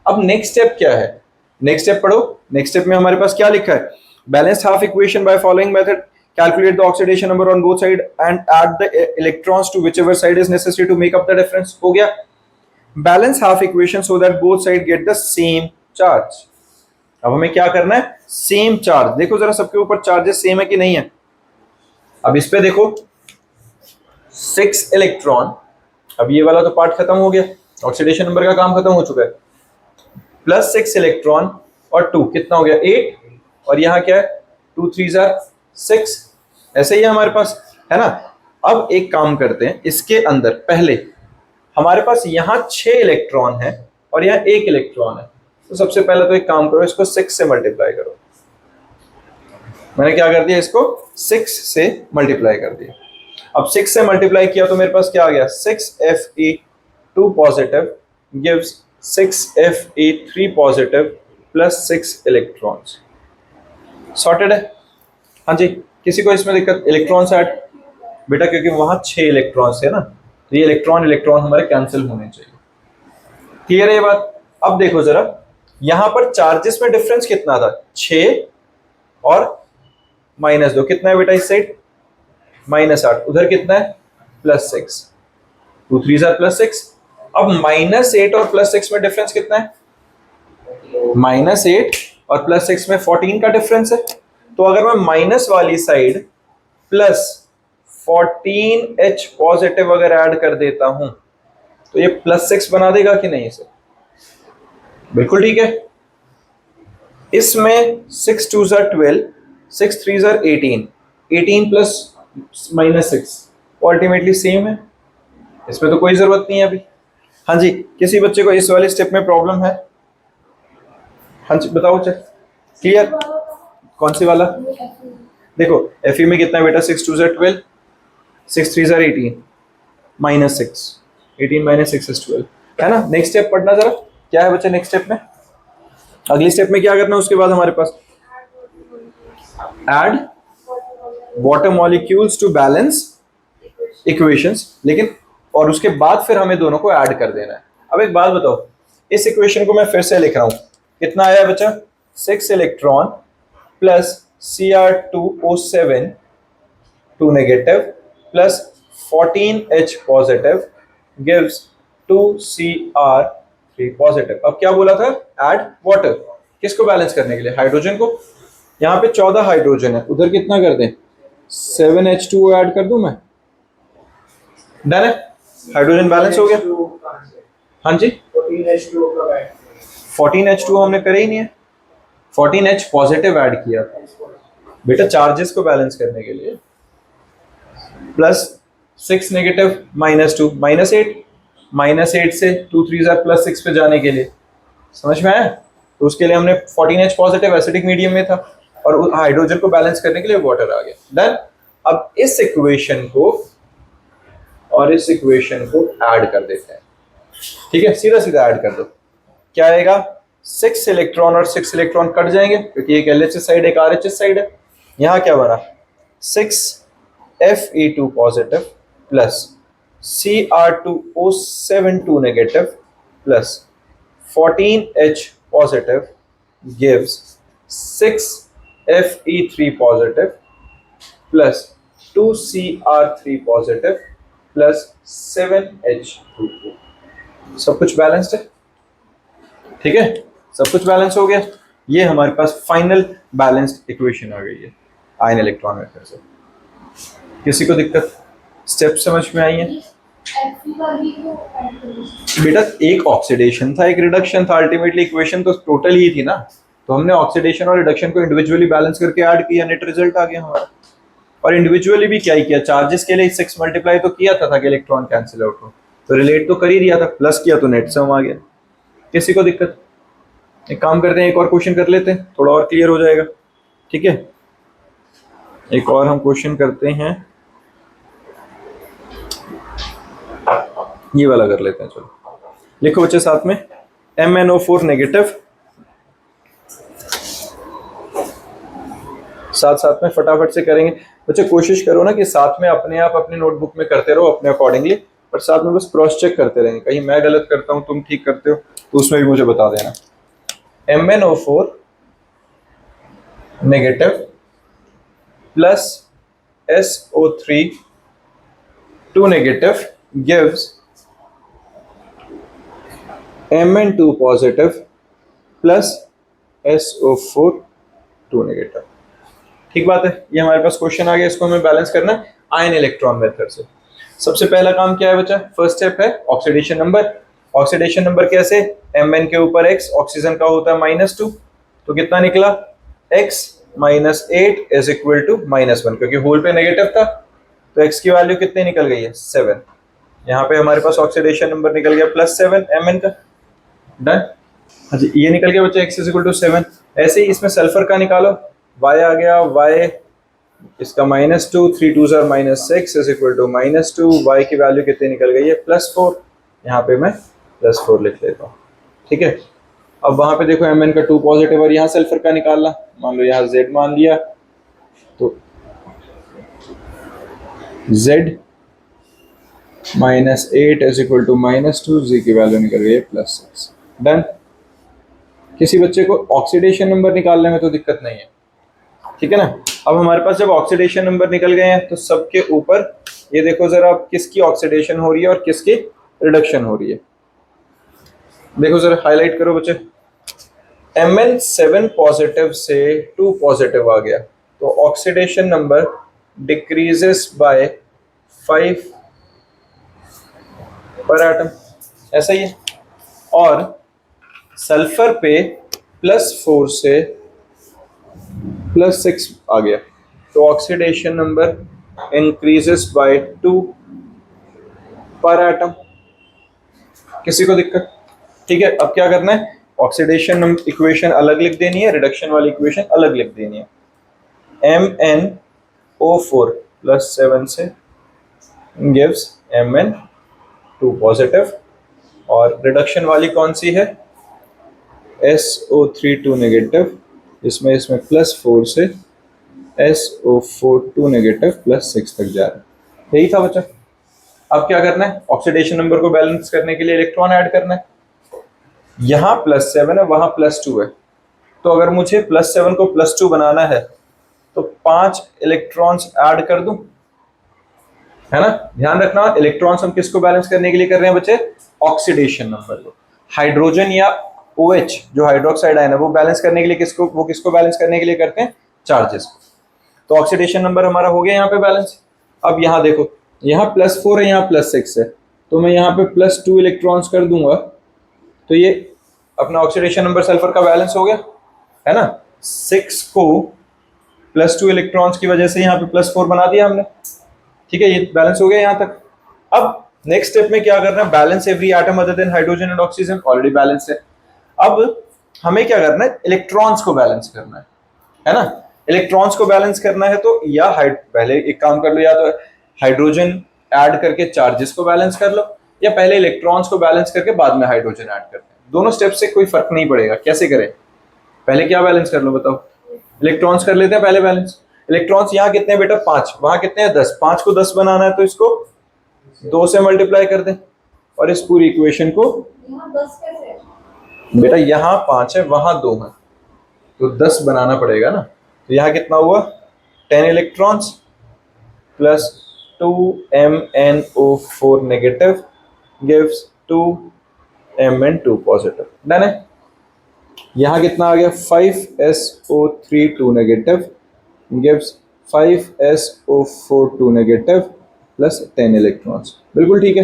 अब नेक्स्ट स्टेप क्या है? नेक्स्ट स्टेप पढ़ो। नेक्स्ट स्टेप में हमारे पास क्या लिखा है? Balanced half equation by following method, calculate the oxidation number on both side and add the electrons to whichever side is necessary to make up the difference। हो गया। Balance half equation so that both side get the same charge. अब हमें क्या करना है? Same charge. देखो जरा सबके ऊपर चार्जेस सेम है कि नहीं है? अब इस पे देखो 6 इलेक्ट्रॉन। अब ये वाला तो पार्ट खत्म हो गया, ऑक्सीडेशन नंबर का काम खत्म हो चुका है। +6 इलेक्ट्रॉन और 2 कितना हो गया? 8। और यहाँ क्या है? 2 3 6। ऐसे ही है हमारे पास, है ना। अब एक काम करते हैं, इसके अंदर पहले हमारे पास यहाँ 6 इलेक्ट्रॉन है और यहाँ 1 इलेक्ट्रॉन है। तो सबसे पहले तो एक काम करो, इसको 6 से मल्टीप्लाई करो। मैंने क्या कर दिया? इसको 6 से मल्टीप्लाई कर दिया। अब 6 से मल्टीप्लाई किया तो मेरे पास क्या आ गया? 6Fe2 positive gives 6Fe3 positive +6 electrons. Sorted है? हाँ जी। किसी को इसमें दिक्कत? इलेक्ट्रॉन्स ऐड बेटा, क्योंकि वहां 6 इलेक्ट्रॉन्स है ना, तो ये इलेक्ट्रॉन इलेक्ट्रॉन हमारे कैंसिल होने चाहिए। क्लियर है ये बात? अब देखो जरा, यहां पर चार्जेस में डिफरेंस कितना था? 6 और -2 कितना है बेटा? इस साइड -8, उधर कितना है? +6। 2 3 +6। अब -8 और +6 में डिफरेंस कितना है? -8 और +6 में 14 का डिफरेंस है। तो अगर मैं माइनस वाली साइड प्लस 14H पॉजिटिव अगर ऐड कर देता हूं तो ये +6 बना देगा कि नहीं इसे? बिल्कुल ठीक है। इसमें 6 2 12, 6 3 18, 18 प्लस -6 अल्टीमेटली सेम है, इसमें तो कोई जरूरत नहीं है अभी। हाँ जी, किसी बच्चे को इस वाले स्टेप में प्रॉब्लम है? हाँ जी बताओ चल, क्लियर? कौन सी वाला? देखो एफई में कितना है बेटा? 6 2 12, 6 3 18, -6, 18 - 6 is 12, है ना? नेक्स्ट स्टेप पढ़ना जरा, क्या है बच्चे नेक्स्ट स्टेप में? अगली स्टेप में क्या करना है उसके बाद हमारे पास? Add water molecules to balance equations, लेकिन और उसके बाद फिर हमें दोनों को ऐड कर देना है। अब एक बात बताओ, इस इक्वेशन को मैं फिर से लिख रहा हूं, कितना आया बच्चा? 6 electron plus Cr2O7 2 negative plus 14H positive gives 2Cr3 positive. अब क्या बोला था? ऐड वाटर, किसको बैलेंस करने के लिए? हाइड्रोजन को। यहाँ पे 14 हाइड्रोजन है, उधर कितना कर दें? 7H2O ऐड कर दूं मैं, डन है, हाइड्रोजन बैलेंस हो गया। हाँ जी 14H2O हमने करे ही नहीं है, 14H पॉजिटिव ऐड किया बेटा चार्जेस को बैलेंस करने के लिए। प्लस 6 नेगेटिव -2 -8, -8 से 2 3 +6 पे जाने के लिए, समझ में आया? तो उसके लिए हमने 14H पॉजिटिव एसिडिक मीडियम में था और हाइड्रोजन को बैलेंस करने के लिए वाटर आ गया, डन। अब इस इक्वेशन को और इस इक्वेशन को ऐड कर देते हैं, ठीक है? सीधा सीधा ऐड कर दो, क्या आएगा? 6 इलेक्ट्रॉन और 6 इलेक्ट्रॉन कट जाएंगे क्योंकि एक LHS साइड एक RHS साइड है। यहाँ क्या बना? 6Fe2 positive plus Cr2O7 2 negative plus 14H positive gives 6Fe3 positive plus 2Cr3 positive plus 7H2O। सब कुछ बैलेंस्ड है, ठीक है? सब कुछ बैलेंस हो गया। ये हमारे पास फाइनल बैलेंस्ड इक्वेशन आ गई है आयन इलेक्ट्रॉन वेक्टर से। किसी को दिक्कत? स्टेप समझ में आई है बेटा? एक ऑक्सीडेशन था, एक रिडक्शन था, अल्टीमेटली इक्वेशन तो टोटल ही थी ना, तो हमने ऑक्सीडेशन और रिडक्शन को इंडिविजुअली बैलेंस करके ऐड किया, नेट रिजल्ट आ गया हमारा। और इंडिविजुअली भी क्या ही किया, चार्जेस के लिए 6 मल्टीप्लाई तो किया था ताकि इलेक्ट्रॉन कैंसिल आउट हो, तो रिलेट तो कर ही दिया था, प्लस किया तो नेट सम आ गया। किसी को दिक्कत? एक काम करते हैं, एक और क्वेश्चन कर लेते हैं, थोड़ा और क्लियर हो जाएगा, ठीक है? एक और हम क्वेश्चन करते हैं, ये वाला कर लेते हैं। चलो लिखो बच्चे साथ में, MnO4 नेगेटिव, साथ साथ में फटाफट से करेंगे बच्चे। कोशिश करो ना कि साथ में अपने आप अपनी नोटबुक में करते रहो अपने अकॉर्डिंगली, पर साथ में बस क्रॉस चेक करते रहेंगे, कहीं मैं गलत करता हूं तुम ठीक करते हो तो उसमें भी मुझे बता देना। MnO4 negative plus SO3 2 negative gives Mn2 positive plus SO4 2 negative. ठीक बात है, ये हमारे पास क्वेश्चन आ गया, इसको हमें बैलेंस करना है आयन इलेक्ट्रॉन मेथड से। सबसे पहला काम क्या है बच्चा? फर्स्ट स्टेप है ऑक्सीडेशन नंबर। ऑक्सीडेशन नंबर कैसे? Mn के ऊपर x, ऑक्सीजन का होता है -2, तो कितना निकला? x - 8 इज इक्वल टू -1, क्योंकि होल पे नेगेटिव था तो x की वैल्यू कितनी निकल गई है? 7। यहाँ पे हमारे पास ऑक्सीडेशन नंबर निकल गया +7 Mn का, डन। हाँ जी, ये निकल गया बच्चा x = 7। ऐसे ही इसमें सल्फर का निकालो, y आ गया, y इसका -2, 3 2 -6 इज इक्वल टू -2, y की वैल्यू कितनी निकल गई है? +4। यहाँ पे मैं +4 लिख लेता हूँ, ठीक है? अब वहां पे देखो Mn का 2 पॉजिटिव और यहाँ सल्फर का निकालना, मान लो यहाँ Z मान लिया तो Z -8 is equal to -2, Z की वैल्यू निकल गई है +6, डन। किसी बच्चे को ऑक्सीडेशन नंबर निकालने में तो दिक्कत नहीं है, ठीक है ना? अब हमारे पास जब ऑक्सीडेशन नंबर निकल गए हैं तो सबके ऊपर ये देखो जरा किसकी ऑक्सीडेशन हो रही है और किसकी रिडक्शन हो रही है। देखो जरा हाईलाइट करो बच्चे, Mn 7 पॉजिटिव से 2 पॉजिटिव आ गया तो ऑक्सीडेशन नंबर डिक्रीजेस बाय 5 पर एटम, ऐसा ही है। और सल्फर पे +4 से +6 आ गया, तो ऑक्सीडेशन नंबर इंक्रीजेस बाय 2 पर एटम। किसी को दिक्कत? ठीक है, अब क्या करना है, ऑक्सीडेशन इक्वेशन अलग लिख देनी है, रिडक्शन वाली इक्वेशन अलग लिख देनी है। MnO4 +7 से गिव्स Mn2 पॉजिटिव, और रिडक्शन वाली कौन सी है, SO3 2 नेगेटिव, इसमें +4 से SO4 2 नेगेटिव +6 तक जा रहा है। यही था बच्चा। अब क्या करना है, ऑक्सीडेशन नंबर को बैलेंस करने के लिए इलेक्ट्रॉन ऐड करना है। यहाँ +7 है, वहां +2 है, तो अगर मुझे +7 को +2 बनाना है तो 5 इलेक्ट्रॉन्स ऐड कर दूं, है ना। ध्यान रखना, इलेक्ट्रॉन्स हम किसको बैलेंस करने के लिए कर रहे हैं बच्चे, ऑक्सीडेशन नंबर को। हाइड्रोजन या OH जो हाइड्रोक्साइड आयन है वो बैलेंस करने के लिए किसको बैलेंस करने के लिए करते हैं, चार्जेस को। तो ऑक्सीडेशन नंबर हमारा हो गया यहाँ पे बैलेंस। अब यहाँ देखो, यहाँ +4 है, यहाँ +6 है, तो मैं यहाँ पे +2 इलेक्ट्रॉन्स कर दूंगा, तो ये अपना ऑक्सीडेशन नंबर सल्फर का बैलेंस हो गया, है ना। 6 को +2 इलेक्ट्रॉन्स की वजह से यहाँ पे +4 बना दिया हमने, ठीक है, ये बैलेंस हो गया यहाँ तक। अब नेक्स्ट स्टेप में क्या करना है, balance every atom other than hydrogen and oxygen, already balance है। अब हमें क्या करना है, इलेक्ट्रॉन्स को बैलेंस करना है ना। इलेक्ट्रॉन्स को बैलेंस करना है तो या पहले एक काम कर लो, या तो हाइड्रोजन ऐड करके चार्जेस को बैलेंस कर लो, या पहले इलेक्ट्रॉन्स को बैलेंस करके बाद में हाइड्रोजन ऐड करते हैं। दोनों स्टेप से कोई फर्क नहीं पड़ेगा, कैसे करें, पहले क्या बैलेंस कर लो बताओ, इलेक्ट्रॉन्स कर लेते हैं पहले बैलेंस। इलेक्ट्रॉन्स यहाँ कितने बेटा, 5, वहां कितने हैं, 10। 5 को 10 बनाना है तो इसको 2 से मल्टीप्लाई कर दें, और इस पूरी इक्वेशन को, बेटा यहाँ 5 है वहां 2 है, तो 10 बनाना पड़ेगा ना। तो यहाँ कितना हुआ, 10 electrons plus 2 MnO4 negative gives 2 Mn2 positive, done है। यहाँ कितना आ गया, 5SO3 2 negative gives 5SO4 2 negative plus 10 electrons, बिल्कुल ठीक है,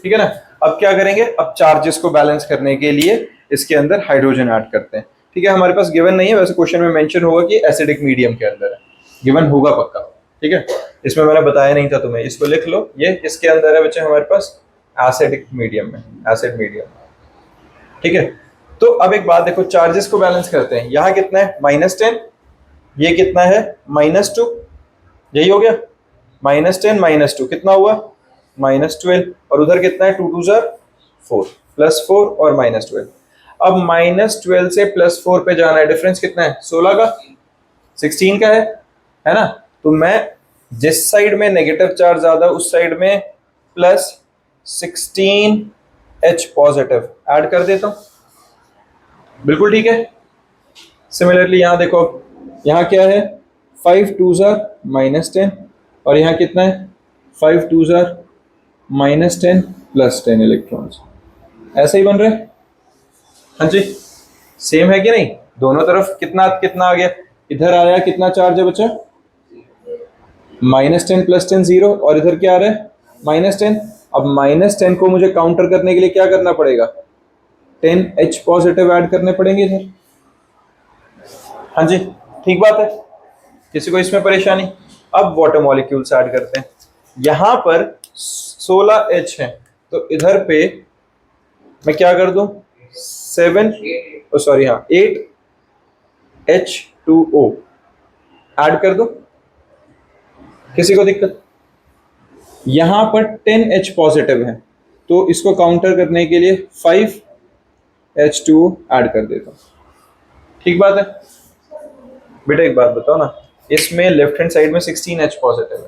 ठीक है ना। अब क्या करेंगे, अब चार्जेस को बैलेंस करने के लिए इसके अंदर हाइड्रोजन ऐड करते हैं, ठीक है। हमारे पास गिवन नहीं है, वैसे क्वेश्चन में मेंशन होगा कि एसिडिक मीडियम के अंदर है, गिवन होगा पक्का, ठीक है। इसमें मैंने बताया नहीं था तुम्हें, इसको लिख लो, ये किसके अंदर है बच्चे, हमारे पास एसिडिक मीडियम में, एसिड मीडियम, ठीक है। तो अब एक बात देखो, चार्जेस को बैलेंस करते हैं, यहाँ कितना है -10, ये कितना है -2, यही हो गया, -10 -2 कितना हुआ -12, और उधर कितना है 2 2 जार 4, +4 और -12। अब -12 से +4 पे जाना है, डिफरेंस कितना है 16 का, 16 का है ना। तो मैं जिस साइड में नेगेटिव चार्ज ज्यादा उस साइड में +16H पॉजिटिव ऐड कर देता हूं, बिल्कुल ठीक है। सिमिलरली यहाँ देखो, यहाँ क्या है 5 2 जार -10, और यहाँ कितना है 5 2 जार -10 प्लस 10 इलेक्ट्रॉन्स, ऐसे ही बन रहे हैं, हाँ जी, सेम है कि नहीं, दोनों तरफ कितना कितना आ गया, इधर आया कितना चार्ज है बच्चा, -10 + 10 0, और इधर क्या आ रहा है -10। अब -10 को मुझे काउंटर करने के लिए क्या करना पड़ेगा, 10H पॉजिटिव ऐड करने पड़ेंगे इधर, हाँ जी, ठीक बात है, किसी को इसमें परेशानी। अब वाटर मॉलिक्यूल्स ऐड करते हैं, यहां पर 16H है, तो इधर पे मैं क्या कर दूं, 8H2O ऐड कर दूं, किसी को दिक्कत। यहां पर 10H पॉजिटिव है, तो इसको काउंटर करने के लिए 5H2O ऐड कर देता हूं, ठीक बात है। बेटा एक बात बताओ ना, इसमें लेफ्ट हैंड साइड में 16H पॉजिटिव है,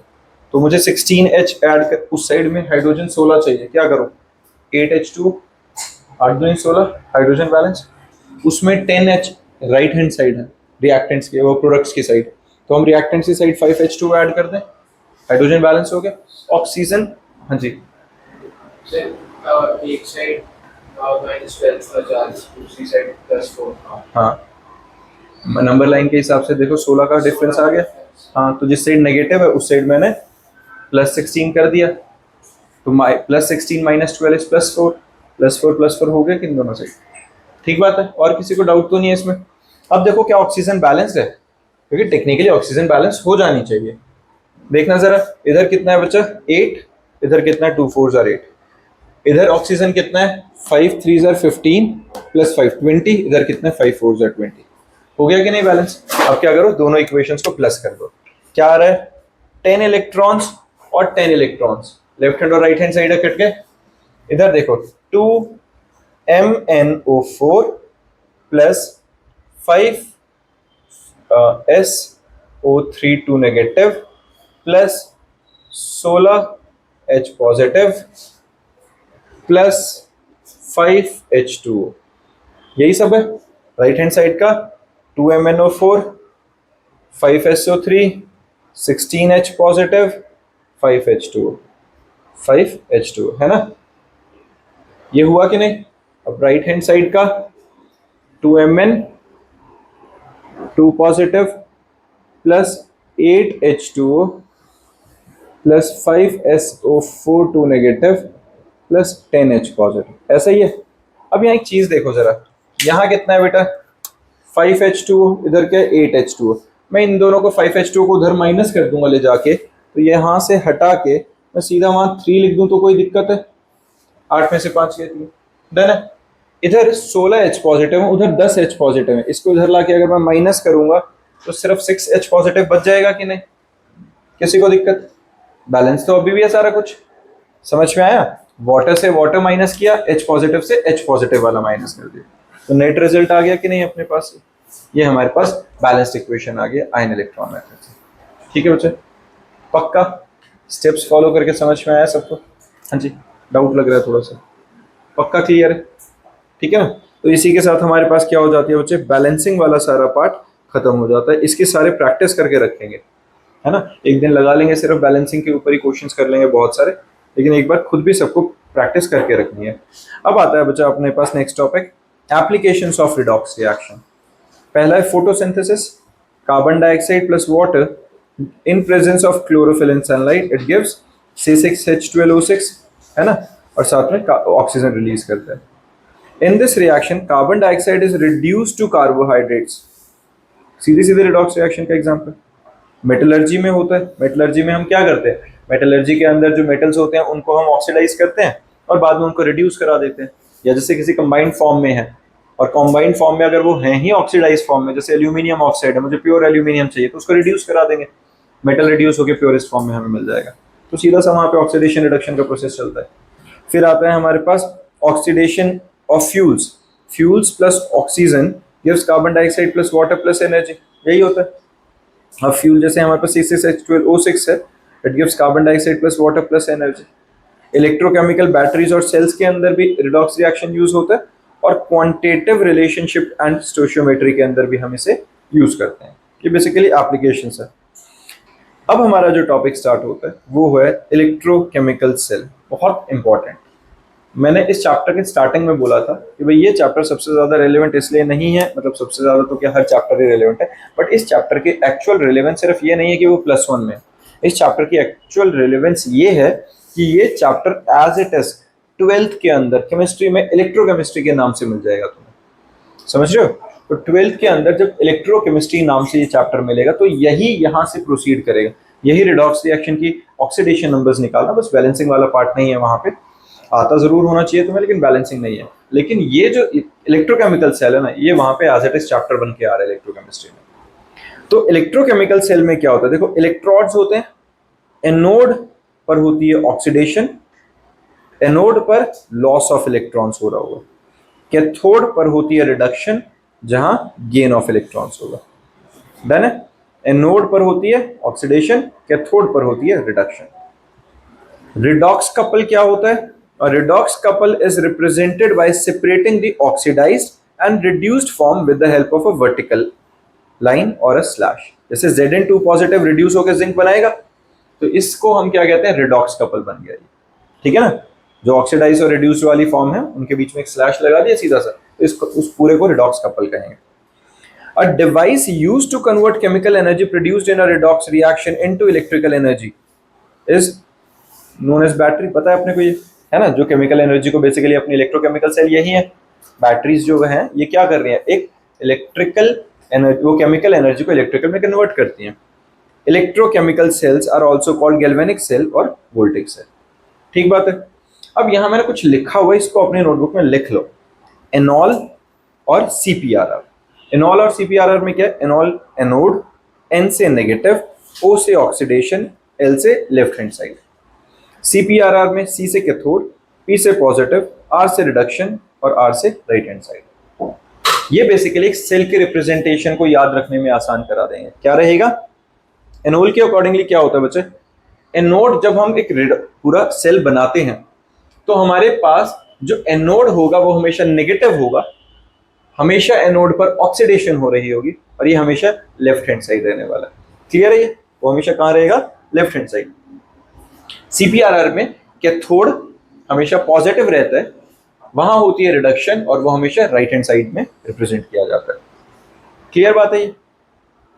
तो मुझे 16H ऐड कर, उस साइड में हाइड्रोजन 16 चाहिए, क्या करूं, 8H2, 8 2 16 हाइड्रोजन बैलेंस, उसमें 10H राइट हैंड साइड है रिएक्टेंट्स के, वो प्रोडक्ट्स की साइड, तो हम रिएक्टेंट्स की साइड 5H2 ऐड कर दें, हाइड्रोजन बैलेंस हो गया। ऑक्सीजन, हाँ जी, एक साइड -12 का चार्ज, दूसरी साइड +4, हाँ नंबर लाइन के हिसाब से देखो 16 का डिफरेंस आ गया। हाँ, तो जिस साइड नेगेटिव है उस साइड मैंने +16 कर दिया, तो +16 -12 इज +4, +4 हो गया किन दोनों साइड। ठीक बात है, और किसी को डाउट तो नहीं है इसमें। अब देखो क्या ऑक्सीजन बैलेंस है, क्योंकि टेक्निकली ऑक्सीजन बैलेंस हो जानी चाहिए। देखना जरा, इधर कितना है बच्चा 8, इधर कितना है 2 4 जार 8, इधर ऑक्सीजन कितना है 5 3 जार 15 +5 20, इधर कितना है 5 4 जार 20। हो गया कि नहीं बैलेंस। अब क्या करो, दोनों इक्वेशंस को प्लस कर दो। क्या आ रहा है 10 इलेक्ट्रॉन्स और 10 इलेक्ट्रॉन्स, लेफ्ट हैंड और राइट हैंड साइड कट के। इधर देखो 2MnO4 plus 5SO3 2 negative plus 16H positive plus 5H2O, यही सब है राइट हैंड साइड का। 2MnO4 5SO3 16H positive 5H2O 5H2O, है ना। ये हुआ कि नहीं। अब राइट हैंड साइड का 2Mn 2 positive plus 8H2O plus 5SO4 2 negative plus 10H positive, ऐसा ही है। अब यहाँ एक चीज देखो जरा, यहाँ कितना है बेटा 5H2O, इधर क्या 8H2O। मैं इन दोनों को 5H2O को उधर माइनस कर दूंगा ले जाके, तो यहाँ से हटा के मैं सीधा वहां 3 लिख दूं तो कोई दिक्कत है। 8 में से 5 गए 3, डन है। इधर 16H पॉजिटिव है, उधर 10H पॉजिटिव है, इसको इधर लाके अगर मैं माइनस करूंगा तो सिर्फ 6H पॉजिटिव बच जाएगा कि नहीं, किसी को दिक्कत। बैलेंस तो अभी भी है सारा कुछ, समझ में आया। वाटर से वाटर माइनस किया, H पॉजिटिव से H पॉजिटिव वाला माइनस कर दिया, तो नेट रिजल्ट आ गया कि नहीं अपने पास। ये हमारे पास बैलेंस्ड इक्वेशन आ गया आयन इलेक्ट्रॉन मेथड से। ठीक है बच्चे, पक्का स्टेप्स फॉलो करके समझ में आया सबको। हाँ जी, डाउट लग रहा है थोड़ा सा, पक्का क्लियर है। ठीक है ना, तो इसी के साथ हमारे पास क्या हो जाती है बच्चे, बैलेंसिंग वाला सारा पार्ट खत्म हो जाता है। इसके सारे प्रैक्टिस करके रखेंगे, है ना। एक दिन लगा लेंगे सिर्फ बैलेंसिंग के ऊपर ही क्वेश्चंस कर लेंगे बहुत सारे, लेकिन एक बार खुद भी सबको प्रैक्टिस करके रखनी है। अब आता है बच्चा अपने पास next topic, applications of redox reaction. पहला है photosynthesis, carbon dioxide plus water in presence of chlorophyll in sunlight it gives C6H12O6, है ना, और साथ में ऑक्सीजन रिलीज करता है। In this reaction carbon dioxide is reduced to carbohydrates. सीधे सीधे रिडॉक्स रिएक्शन का एग्जांपल मेटलर्जी में होता है। मेटलर्जी में हम क्या करते हैं, मेटलर्जी के अंदर जो मेटल्स होते हैं उनको हम ऑक्सीडाइज करते हैं और बाद में उनको रिड्यूस करा देते हैं, या जैसे किसी कंबाइंड फॉर्म में है, और कंबाइंड फॉर्म में अगर वो है ही ऑक्सीडाइज फॉर्म में, जैसे एल्यूमिनियम ऑक्साइड है, मुझे प्योर एल्यूमिनियम चाहिए तो उसको रिड्यूस करा देंगे, मेटल रिड्यूस होकर प्योरेस्ट फॉर्म में हमें मिल जाएगा। तो सीधा सा वहाँ पे ऑक्सीडेशन रिडक्शन का प्रोसेस चलता है। फिर आता है हमारे पास oxidation of fuels, fuels plus oxygen gives carbon dioxide plus water plus energy, यही होता है। अब फ्यूल जैसे हमारे पास C6H12O6 है, it gives carbon dioxide plus water plus energy. Electrochemical batteries और सेल्स के अंदर भी रिडॉक्स रिएक्शन यूज होता है, और क्वांटिटेटिव रिलेशनशिप एंड स्टोशियोमेट्री के अंदर भी हम इसे यूज करते हैं। ये बेसिकली एप्लीकेशंस है। अब हमारा जो टॉपिक स्टार्ट होता है वो है इलेक्ट्रोकेमिकल सेल, बहुत इंपॉर्टेंट। मैंने इस चैप्टर के स्टार्टिंग में बोला था कि भाई ये चैप्टर सबसे ज्यादा रेलेवेंट इसलिए नहीं है, मतलब सबसे ज्यादा तो क्या हर चैप्टर ही रेलेवेंट है, बट इस चैप्टर की एक्चुअल रेलेवेंस सिर्फ ये नहीं है कि वो +1 में। इस चैप्टर की एक्चुअल रेलेवेंस ये है कि ये chapter as it is 12th के अंदर केमिस्ट्री में इलेक्ट्रोकेमिस्ट्री के नाम से मिल जाएगा तुम्हें, समझ रहे हो। तो 12th के अंदर जब इलेक्ट्रोकेमिस्ट्री नाम से ये चैप्टर मिलेगा तो यही यहाँ से प्रोसीड करेगा, यही रिडॉक्स रिएक्शन की ऑक्सीडेशन नंबर्स निकालना, बस बैलेंसिंग वाला पार्ट नहीं है वहां पे। आता जरूर होना चाहिए तुम्हें, लेकिन बैलेंसिंग नहीं है। लेकिन ये जो इलेक्ट्रोकेमिकल सेल है ना, ये वहां पे एज इट इज चैप्टर बन के आ रहा है इलेक्ट्रोकेमिस्ट्री में। तो इलेक्ट्रोकेमिकल सेल में क्या होता है, देखो इलेक्ट्रोड्स होते हैं, एनोड पर होती है ऑक्सीडेशन, एनोड पर लॉस ऑफ इलेक्ट्रॉन्स हो रहा होगा, कैथोड पर होती है रिडक्शन जहां गेन ऑफ इलेक्ट्रॉन्स होगा, डन है। एनोड पर होती है ऑक्सीडेशन, कैथोड पर होती है रिडक्शन। रिडॉक्स कपल क्या होता है, a redox couple is represented by separating the oxidized and reduced form with the help of a vertical line or a slash। जैसे Zn2 पॉजिटिव रिड्यूस होकर जिंक बनाएगा, तो इसको हम क्या कहते हैं, रिडॉक्स कपल बन गया। ठीक है ना, जो ऑक्सीडाइज और रिड्यूस्ड वाली फॉर्म है उनके बीच में एक स्लैश लगा दिया सीधा सा, इसको उस पूरे को रिडॉक्स कपल कहेंगे। A device used to convert chemical energy produced in a redox reaction into electrical energy is known as battery. पता है अपने को ये, है ना, जो केमिकल एनर्जी को बेसिकली अपनी इलेक्ट्रोकेमिकल सेल यही है, बैटरीज जो हैं ये क्या कर रही हैं, एक इलेक्ट्रिकल एनर्जी, वो केमिकल एनर्जी को इलेक्ट्रिकल में कन्वर्ट करती हैं. Electrochemical cells are also called galvanic cell और वोल्टिक सेल. ठीक बात है. अब यहाँ मैंने कुछ लिखा हुआ है, इसको अपने नोटबुक में लिख लो. एनॉल और सीपीआरआर. एनॉल और सीपीआरआर में क्या है, एनॉल एनोड, एन से नेगेटिव, ओ से ऑक्सीडेशन, एल से लेफ्ट हैंड साइड. सीपीआरआर में सी से कैथोड, पी से पॉजिटिव, आर से रिडक्शन और आर से राइट हैंड साइड. ये बेसिकली एक सेल के रिप्रेजेंटेशन को याद रखने में आसान करा देंगे. क्या रहेगा, एनोल के अकॉर्डिंगली क्या होता है बच्चे, एनोड जब हम एक पूरा सेल बनाते हैं तो हमारे पास जो एनोड होगा वो हमेशा नेगेटिव होगा, हमेशा एनोड पर ऑक्सीडेशन हो रही होगी और ये हमेशा लेफ्ट हैंड साइड रहने वाला है. क्लियर है, ये वो हमेशा कहाँ रहेगा, लेफ्ट हैंड साइड. सीपीआरआर में कैथोड हमेशा पॉजिटिव रहता है, वहां होती है रिडक्शन और वो हमेशा राइट हैंड साइड में रिप्रेजेंट किया जाता है. क्लियर बात है, ये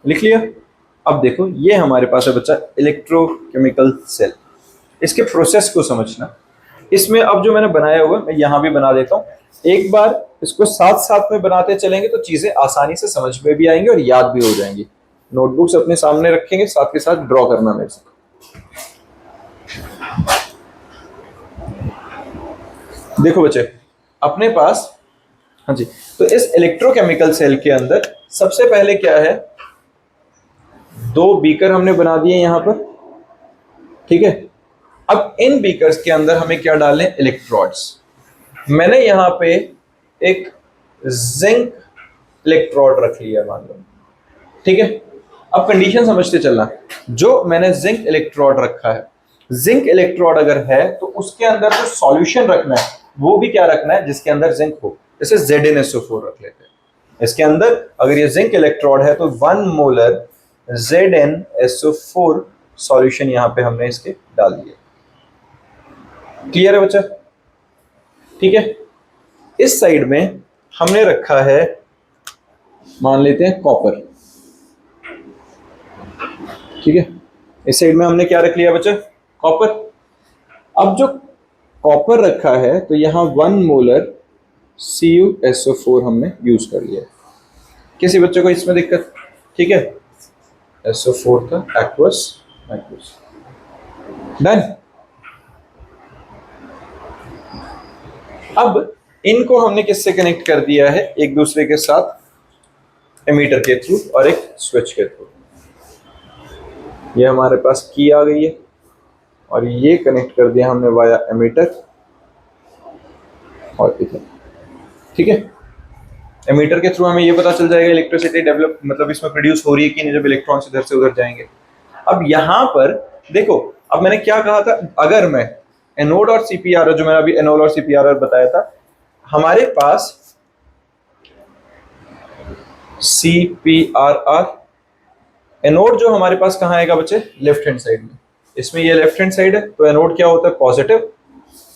लिख लिया. अब देखो ये हमारे पास है बच्चा इलेक्ट्रोकेमिकल सेल. इसके प्रोसेस को समझना. इसमें अब जो मैंने बनाया हुआ है मैं यहां भी बना देता हूं. एक बार इसको साथ साथ में बनाते चलेंगे तो चीजें आसानी से समझ में भी आएंगी और याद भी हो जाएंगी. नोटबुक्स अपने सामने रखेंगे, साथ के साथ ड्रॉ करना मेरे से. देखो बच्चे अपने पास, हाँ जी, तो इस इलेक्ट्रोकेमिकल सेल के अंदर सबसे पहले क्या है, दो बीकर हमने बना दिए यहां पर. ठीक है. अब इन बीकर्स के अंदर हमें क्या डालने, इलेक्ट्रोड्स. मैंने यहां पे एक जिंक इलेक्ट्रोड रख लिया मान लो. ठीक है. अब कंडीशन समझते चलना. जो मैंने जिंक इलेक्ट्रोड रखा है, जिंक इलेक्ट्रोड अगर है तो उसके अंदर जो सॉल्यूशन रखना है वो भी क्या रखना है, जिसके अंदर जिंक हो. जैसे ZnSO4 रख लेते हैं. इसके अंदर अगर ये जिंक इलेक्ट्रोड है तो 1 मोलर ZnSO4 सॉल्यूशन यहां पे हमने इसके डाल दिए. क्लियर है बच्चा. ठीक है. इस साइड में हमने रखा है, मान लेते हैं कॉपर. ठीक है. इस साइड में हमने क्या रख लिया बच्चा, कॉपर. अब जो कॉपर रखा है तो यहां 1 मोलर CuSO4 हमने यूज कर लिया. किसी बच्चे को इसमें दिक्कत, ठीक है, SO4 का एक्वस एक्वस डन. अब इनको हमने किससे कनेक्ट कर दिया है, एक दूसरे के साथ, एमीटर के थ्रू और एक स्विच के थ्रू. ये हमारे पास की आ गई है और ये कनेक्ट कर दिया हमने वाया एमीटर और इधर. ठीक है. एमीटर के थ्रू हमें ये पता चल जाएगा इलेक्ट्रिसिटी डेवलप, मतलब इसमें प्रोड्यूस हो रही है कि नहीं, जब इलेक्ट्रॉन्स इधर से उधर जाएंगे. अब यहां पर देखो, अब मैंने क्या कहा था, अगर मैं एनोड और सीपीआरआर, जो मैंने अभी एनोड और सीपीआरआर बताया था, हमारे पास सीपीआरआर एनोड जो हमारे पास कहां आएगा बच्चे, लेफ्ट हैंड साइड में. इसमें ये लेफ्ट हैंड साइड है तो एनोड क्या होता है, पॉजिटिव,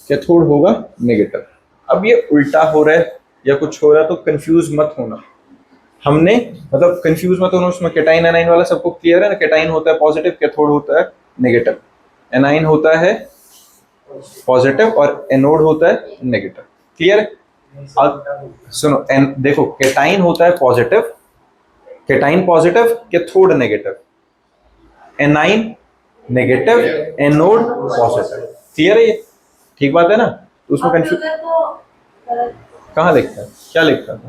कैथोड होगा नेगेटिव. अब ये उल्टा हो रहा है या कुछ हो रहा है तो कंफ्यूज मत होना. हमने मतलब कंफ्यूज मत होना, उसमें कैटाइन एनाइन वाला सबको क्लियर है ना. कैटाइन होता है पॉजिटिव, कैथोड होता है नेगेटिव, एनाइन होता है पॉजिटिव और एनोड होता है नेगेटिव. क्लियर है. अब सुनो, देखो कैटाइन होता है positive, cation positive, cathode negative, A9 negative, anode positive. Clear है ये, ठीक बात है ना. तो उसमें कंफ्यूज कहाँ लिखा है, क्या लिखा है,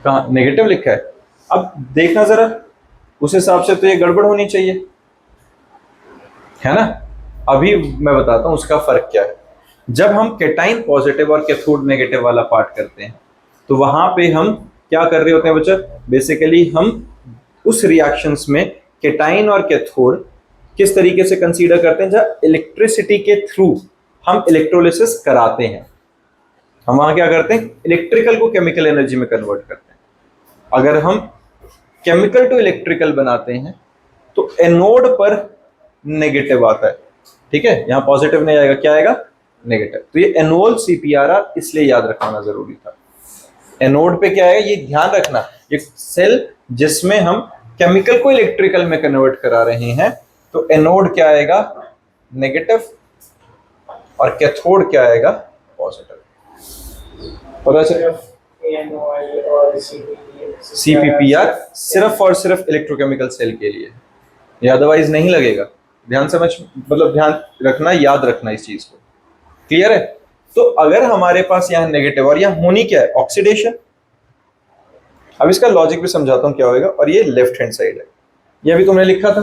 कहाँ नेगेटिव लिखा है. अब देखना जरा, उस हिसाब से तो ये गड़बड़ होनी चाहिए, है ना. अभी मैं बताता हूं उसका फर्क क्या है. जब हम कैटाइन पॉजिटिव और कैथोड नेगेटिव वाला पार्ट करते हैं तो वहां पे हम क्या कर रहे होते हैं बच्चा, बेसिकली हम उस रिएक्शंस में कैटाइन और कैथोड किस तरीके से कंसीडर करते हैं, जहां इलेक्ट्रिसिटी के थ्रू हम इलेक्ट्रोलिसिस कराते हैं. हम वहां क्या करते हैं, इलेक्ट्रिकल को केमिकल एनर्जी में कन्वर्ट करते हैं. अगर हम केमिकल टू इलेक्ट्रिकल बनाते हैं तो एनोड पर नेगेटिव आता है. ठीक है. यहां पॉजिटिव नहीं आएगा, क्या आएगा, नेगेटिव. तो ये एनोल सीपीआरआर इसलिए याद रखना जरूरी था. एनोड पे क्या है, ये ध्यान रखना, ये सेल जिसमें हम केमिकल को इलेक्ट्रिकल में कन्वर्ट करा रहे हैं, तो एनोड क्या आएगा, नेगेटिव, और कैथोड क्या आएगा, पॉजिटिव। पता चला? सीपीपीआर सिर्फ और सिर्फ इलेक्ट्रोकेमिकल सेल के लिए, ये अदरवाइज नहीं लगेगा। ध्यान समझ, मतलब ध्यान रखना, याद रखना इस चीज को। क्लियर है? तो अगर हमारे पास यहाँ नेगेटिव और यहाँ होनी क्या है, ऑक्सीडेशन। अब इसका लॉजिक भी समझाता हूँ क्या होगा। और ये लेफ्ट हैंड साइड है, ये अभी तुमने लिखा था,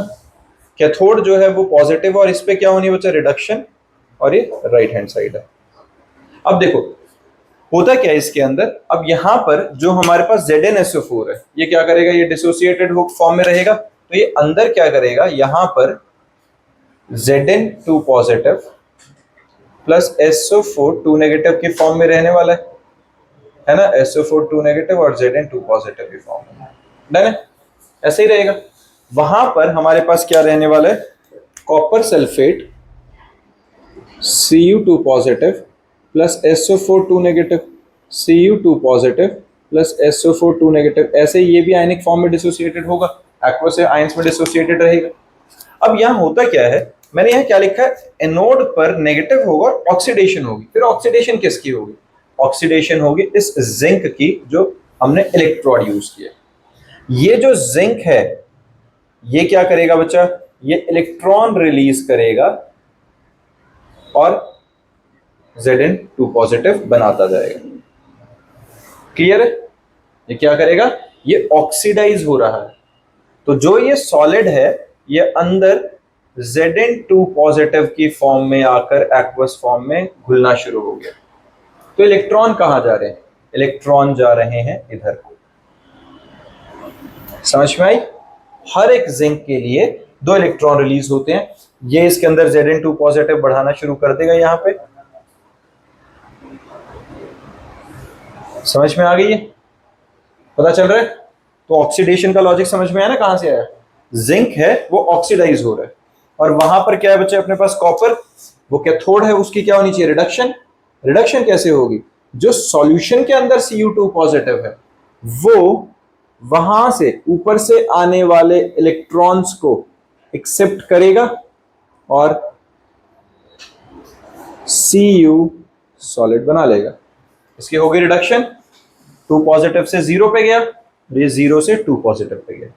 कैथोड जो है वो पॉजिटिव, और इस पे क्या होनी बच्चा, रिडक्शन, और ये राइट हैंड साइड है। अब देखो होता क्या है इसके अंदर, अब यहां पर जो हमारे पास ZnSO4 है, ये क्या करेगा, ये डिसोसिएटेड फॉर्म में रहेगा, तो ये अंदर क्या करेगा, यहां पर Zn2 positive plus SO4 2 negative के फॉर्म में रहने वाला है ना, SO4 2 नेगेटिव और Zn2 पॉजिटिव के फॉर्म में, डन है? ऐसे ही रहेगा। वहां पर हमारे पास क्या रहने वाला है, copper sulphate Cu2 positive plus SO4 2 negative, Cu2 positive plus SO4 2 negative. ऐसे ही ये भी आयनिक फॉर्म में डिसोसिएटेड होगा, एक्वस से आयंस में डिसोसिएटेड रहेगा। अब यहाँ होता क्या है, मैंने यहाँ क्या लिखा है, एनोड पर नेगेटिव होगा, ऑक्सीडेशन होगी। फिर ऑक्सीडेशन किसकी होगी, ऑक्सीडेशन होगी इस जिंक की जो हमने इलेक्ट्रोड यूज किया। ये जो जिंक है ये क्या करेगा बच्चा, ये इलेक्ट्रॉन रिलीज करेगा और Zn2 पॉजिटिव बनाता जाएगा। क्लियर है? ये क्या करेगा, ये ऑक्सीडाइज हो रहा है, तो जो ये सॉलिड है ये अंदर Zn2 पॉजिटिव की फॉर्म में आकर एक्वस फॉर्म में घुलना शुरू हो गया। तो इलेक्ट्रॉन कहां जा रहे हैं, इलेक्ट्रॉन जा रहे हैं इधर को। समझ में आई? हर एक जिंक के लिए 2 इलेक्ट्रॉन रिलीज होते हैं, ये इसके अंदर Zn2 पॉजिटिव बढ़ाना शुरू कर देगा यहां पे। समझ में आ गई है? पता चल रहा है? तो ऑक्सीडेशन का लॉजिक समझ में आया ना, कहां से आया, जिंक है वो ऑक्सीडाइज हो रहा है, और वहां पर क्या है बच्चे अपने पास, कॉपर, वो कैथोड है, उसकी क्या होनी चाहिए, रिडक्शन। रिडक्शन कैसे होगी, जो सॉल्यूशन के अंदर Cu2 पॉजिटिव है वो वहां से ऊपर से आने वाले इलेक्ट्रॉन्स को एक्सेप्ट करेगा और Cu सॉलिड बना लेगा। इसकी होगी रिडक्शन, 2 पॉजिटिव से 0 पे गया, ये 0 से 2 पॉजिटिव पे गया।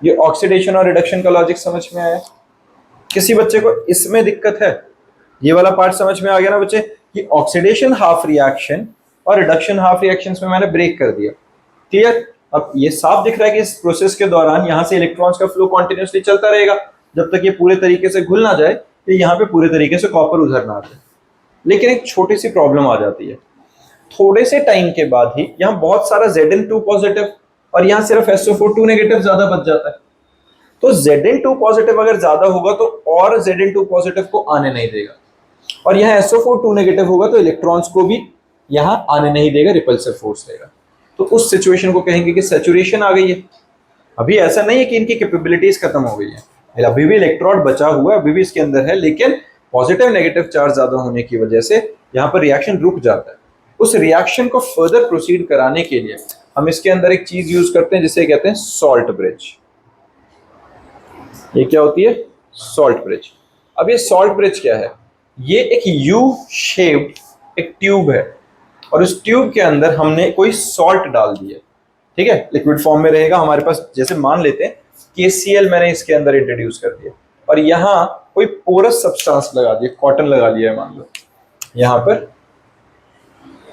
ये ऑक्सीडेशन और रिडक्शन का लॉजिक समझ में आया? किसी बच्चे को इसमें दिक्कत है, ये वाला पार्ट समझ में आ गया ना बच्चे, कि ऑक्सीडेशन हाफ रिएक्शन और रिडक्शन हाफ रिएक्शंस में मैंने ब्रेक कर दिया। क्लियर? अब ये साफ दिख रहा है कि इस प्रोसेस के दौरान यहां से इलेक्ट्रॉन्स का फ्लो कॉन्टिन्यूसली चलता रहेगा जब तक ये पूरे तरीके से घुल ना जाए, तो यहाँ पे पूरे तरीके से कॉपर उधर ना आ जाए। लेकिन एक छोटी सी प्रॉब्लम आ जाती है, थोड़े से टाइम के बाद ही यहाँ बहुत सारा Zn2 पॉजिटिव और यहाँ सिर्फ SO4 2 नेगेटिव ज्यादा बच जाता है। तो Zn2 पॉजिटिव अगर ज्यादा होगा तो और Zn2 पॉजिटिव को आने नहीं देगा, और यहाँ SO4 2 नेगेटिव होगा तो इलेक्ट्रॉन्स को भी यहाँ आने नहीं देगा, रिपल्सिव फोर्स देगा। तो उस सिचुएशन को कहेंगे कि सैचुरेशन आ गई है। अभी ऐसा नहीं है कि इनकी कैपेबिलिटीज खत्म हो गई है, अभी भी इलेक्ट्रोड बचा हुआ है, अभी भी इसके अंदर है, लेकिन पॉजिटिव नेगेटिव चार्ज ज्यादा होने की वजह से यहाँ पर रिएक्शन रुक जाता है। उस रिएक्शन को फर्दर प्रोसीड कराने के लिए हम इसके अंदर एक चीज यूज करते हैं जिसे कहते हैं सॉल्ट ब्रिज। ये क्या होती है, सॉल्ट ब्रिज। अब ये सॉल्ट ब्रिज क्या है, ये एक यू शेप्ड एक ट्यूब है, और उस ट्यूब के अंदर हमने कोई सॉल्ट डाल दिया, ठीक है, लिक्विड फॉर्म में रहेगा हमारे पास। जैसे मान लेते हैं KCl मैंने इसके अंदर इंट्रोड्यूस कर दिया, और यहाँ कोई पोरस सब्सटेंस लगा दिया, कॉटन लगा लिया है मान लो यहाँ पर।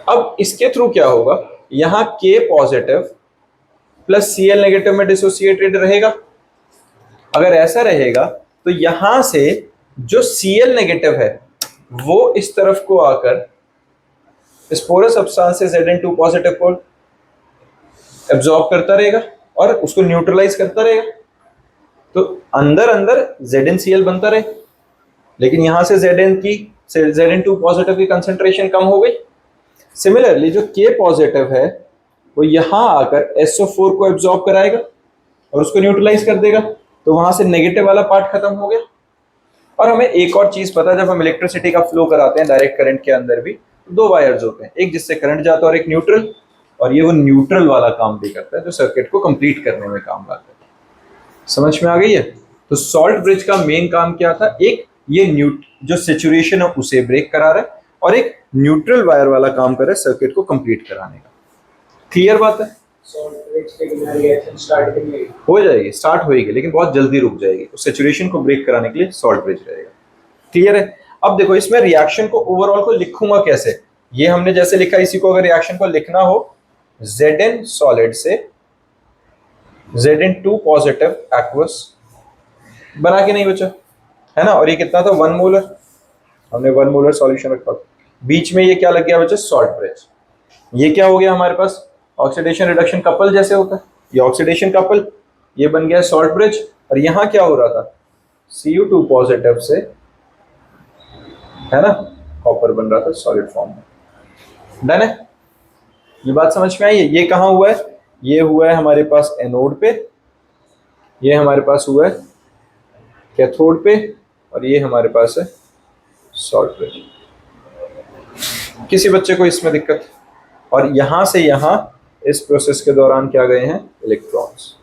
अब इसके थ्रू क्या होगा, यहाँ K positive plus Cl negative में डिसोसिएटेड रहेगा। अगर ऐसा रहेगा तो यहां से जो Cl नेगेटिव है वो इस तरफ को आकर इस पोरस सब्सटेंस से Zn2 पॉजिटिव को एब्जॉर्ब करता रहेगा और उसको न्यूट्रलाइज करता रहेगा। तो अंदर अंदर ZnCl बनता रहे, लेकिन यहां से Zn2 पॉजिटिव की कंसेंट्रेशन कम हो गई। सिमिलरली जो K पॉजिटिव है वो यहां आकर SO4 को एब्जॉर्ब कराएगा और उसको न्यूट्रलाइज कर देगा, तो वहां से नेगेटिव वाला पार्ट खत्म हो गया। और हमें एक और चीज पता है, जब हम इलेक्ट्रिसिटी का फ्लो कराते हैं डायरेक्ट करंट के अंदर भी 2 वायर्स होते हैं, एक जिससे करंट जाता है और एक न्यूट्रल। और ये वो न्यूट्रल वाला काम भी करता है जो सर्किट को कंप्लीट करने में काम आता है। समझ में आ गई है? तो सॉल्ट ब्रिज का मेन काम क्या था? एक ये जो सेचुरेशन है उसे ब्रेक करा रहा है, और एक न्यूट्रल वायर वाला काम कर रहा है सर्किट को कंप्लीट कराने का। क्लियर बात है? सॉल्ट ब्रिज के बिना रिएक्शन स्टार्ट नहीं हो जाएगी, स्टार्ट होएगी, लेकिन बहुत जल्दी रुक जाएगी। तो सेचुरेशन को ब्रेक कराने के लिए सॉल्ट ब्रिज रहेगा। क्लियर है? अब देखो इसमें रिएक्शन को ओवरऑल को लिखूंगा कैसे? ये हमने जैसे लिखा, इसी को अगर रिएक्शन को लिखना हो, Zn सॉलिड से Zn2 पॉजिटिव एक्वस बना के नहीं बचा है ना, और ये कितना था 1 मोलर, हमने 1 मोलर सॉल्यूशन रखा। बीच में ये क्या लग गया बच्चा? Salt bridge. ये क्या हो गया हमारे पास? ऑक्सीडेशन रिडक्शन कपल जैसे होता है, ये ऑक्सीडेशन कपल, ये बन गया सॉल्ट ब्रिज। और यहां क्या हो रहा था? Cu2 पॉजिटिव से, है ना, कॉपर बन रहा था सॉलिड फॉर्म में। डन है? ये बात समझ में आई है? ये कहां हुआ है? ये हुआ है हमारे पास एनोड पे, ये हमारे पास हुआ है कैथोड पे, और ये हमारे पास है सॉल्ट ब्रिज। किसी बच्चे को इसमें दिक्कत? और यहां से यहां इस प्रोसेस के दौरान क्या गए हैं? इलेक्ट्रॉन्स।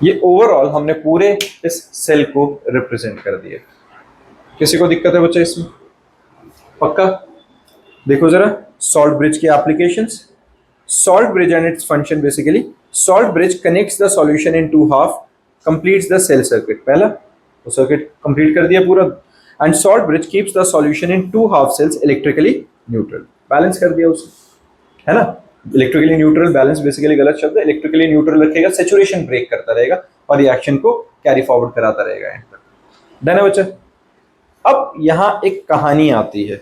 ये ओवरऑल हमने पूरे इस सेल को रिप्रेजेंट कर दिया। किसी को दिक्कत है बच्चे इसमें? पक्का? देखो जरा सॉल्ट ब्रिज की applications. Salt bridge and its function basically, salt bridge connects the solution in two half, completes the cell circuit. पहला तो सर्किट कंप्लीट कर दिया पूरा, and salt bridge keeps the solution in two half cells electrically neutral, balance कर दिया उसे, है ना। इलेक्ट्रिकली न्यूट्रल, बैलेंस बेसिकली गलत शब्द है, इलेक्ट्रिकली न्यूट्रल रखेगा, सेचुरेशन ब्रेक करता रहेगा और रिएक्शन को कैरी फॉरवर्ड कराता रहेगा एंड तक। डन है बच्चा? अब यहां एक कहानी आती है।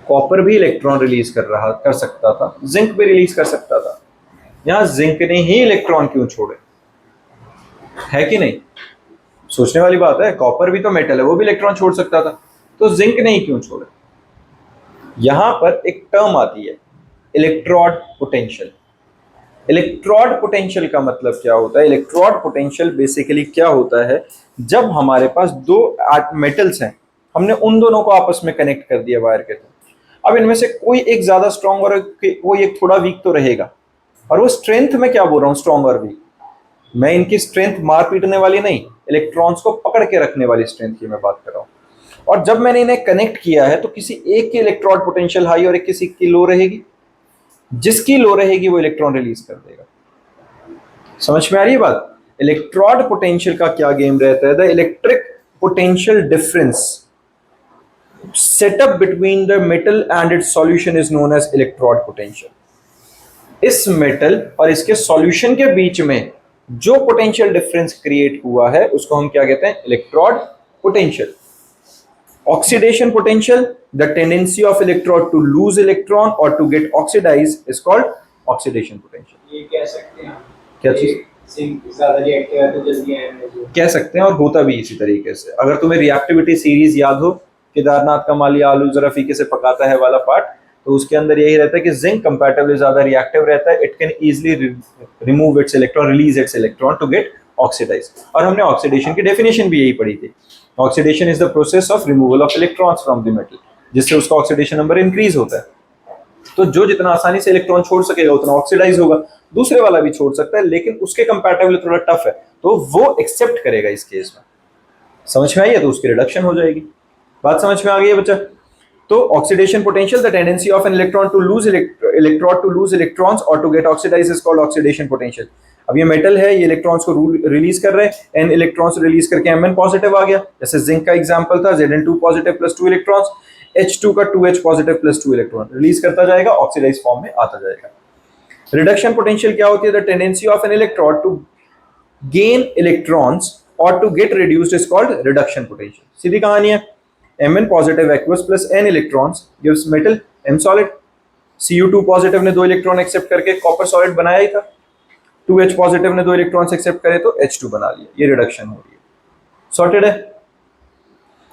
कॉपर भी इलेक्ट्रॉन रिलीज कर सकता था, जिंक भी रिलीज कर सकता था, यहां जिंक ने ही इलेक्ट्रॉन क्यों छोड़े? है कि नहीं? सोचने वाली बात है। कॉपर भी तो मेटल है, वो भी इलेक्ट्रॉन छोड़ सकता था, तो जिंक ने ही क्यों छोड़े? यहां पर एक टर्म आती है इलेक्ट्रोड पोटेंशियल। इलेक्ट्रोड पोटेंशियल का मतलब क्या होता है? इलेक्ट्रोड पोटेंशियल बेसिकली क्या होता है? जब हमारे पास दो मेटल्स हैं, हमने उन दोनों को आपस में कनेक्ट कर दिया वायर के थ्रू। अब इनमें से कोई एक ज्यादा स्ट्रांग और कोई एक थोड़ा वीक तो रहेगा, और वो स्ट्रेंथ में क्या बोल रहा हूं, स्ट्रांग और वीक, मैं इनकी स्ट्रेंथ मार पीटने वाली नहीं, इलेक्ट्रॉन्स को पकड़ के रखने वाली स्ट्रेंथ की मैं बात कर रहा हूं। और जब मैंने इन्हें कनेक्ट किया है तो किसी एक की इलेक्ट्रोड पोटेंशियल हाई और एक किसी की लो रहेगी, जिसकी लो रहेगी वो इलेक्ट्रॉन रिलीज कर देगा। समझ में आ रही है बात? इलेक्ट्रोड पोटेंशियल का क्या गेम रहता है? The electric potential difference setup between the metal and its solution is known as electrode potential. इस मेटल और इसके सॉल्यूशन के बीच में जो पोटेंशियल डिफरेंस क्रिएट हुआ है उसको हम क्या कहते हैं? Electrode potential. Oxidation potential, the tendency of electrode to lose electron or to get oxidized is called oxidation potential. ये कह सकते हैं क्या चीज? जिंक ज्यादा रिएक्टिव है तो जल्दी आयन कह सकते हैं, और होता भी इसी तरीके से। अगर तुम्हें रिएक्टिविटी सीरीज याद हो, केदारनाथ का मालिया आलू जरा फीके से पकाता है वाला पार्ट, तो उसके अंदर यही रहता है कि जिंक कंपैरेटिवली ज्यादा रिएक्टिव रहता है, it can easily remove its electron, release its electron to get oxidise. और हमने ऑक्सीडेशन की डेफिनेशन भी यही पढ़ी थी। Oxidation is the process of removal of electrons from the metal, जिससे उसका ऑक्सीडेशन नंबर इंक्रीज होता है। तो जो जितना आसानी से इलेक्ट्रॉन छोड़ सकेगा उतना ऑक्सीडाइज होगा। दूसरे वाला भी छोड़ सकता है, लेकिन उसके कंपैरेटिवली थोड़ा टफ है, तो वो एक्सेप्ट करेगा इस केस में। समझ में आई है? तो उसकी रिडक्शन हो जाएगी। बात समझ में आ गई है बच्चा? तो oxidation potential, the tendency of an electron to lose electron to lose electrons और to get oxidise is called oxidation potential. अब ये मेटल है, ये इलेक्ट्रॉन्स को रिलीज कर रहे हैं, एन इलेक्ट्रॉन्स रिलीज करके Mn पॉजिटिव आ गया। जैसे जिंक का एग्जांपल था, Zn2 positive plus 2 electrons, H2 का 2H positive plus 2 electron release करता जाएगा, ऑक्सीडाइज फॉर्म में आता जाएगा। रिडक्शन पोटेंशियल क्या होती है? The tendency of an electrode to gain electrons और to get reduced is called reduction potential. सीधी कहानी है, Mn positive aqueous plus n electrons gives metal M solid. Cu2 positive ने 2 इलेक्ट्रॉन एक्सेप्ट करके copper solid बनाया ही था, 2H positive ने 2 इलेक्ट्रॉन्स एक्सेप्ट करे तो H2 बना लिया, ये रिडक्शन हो रही है। सॉर्टेड है?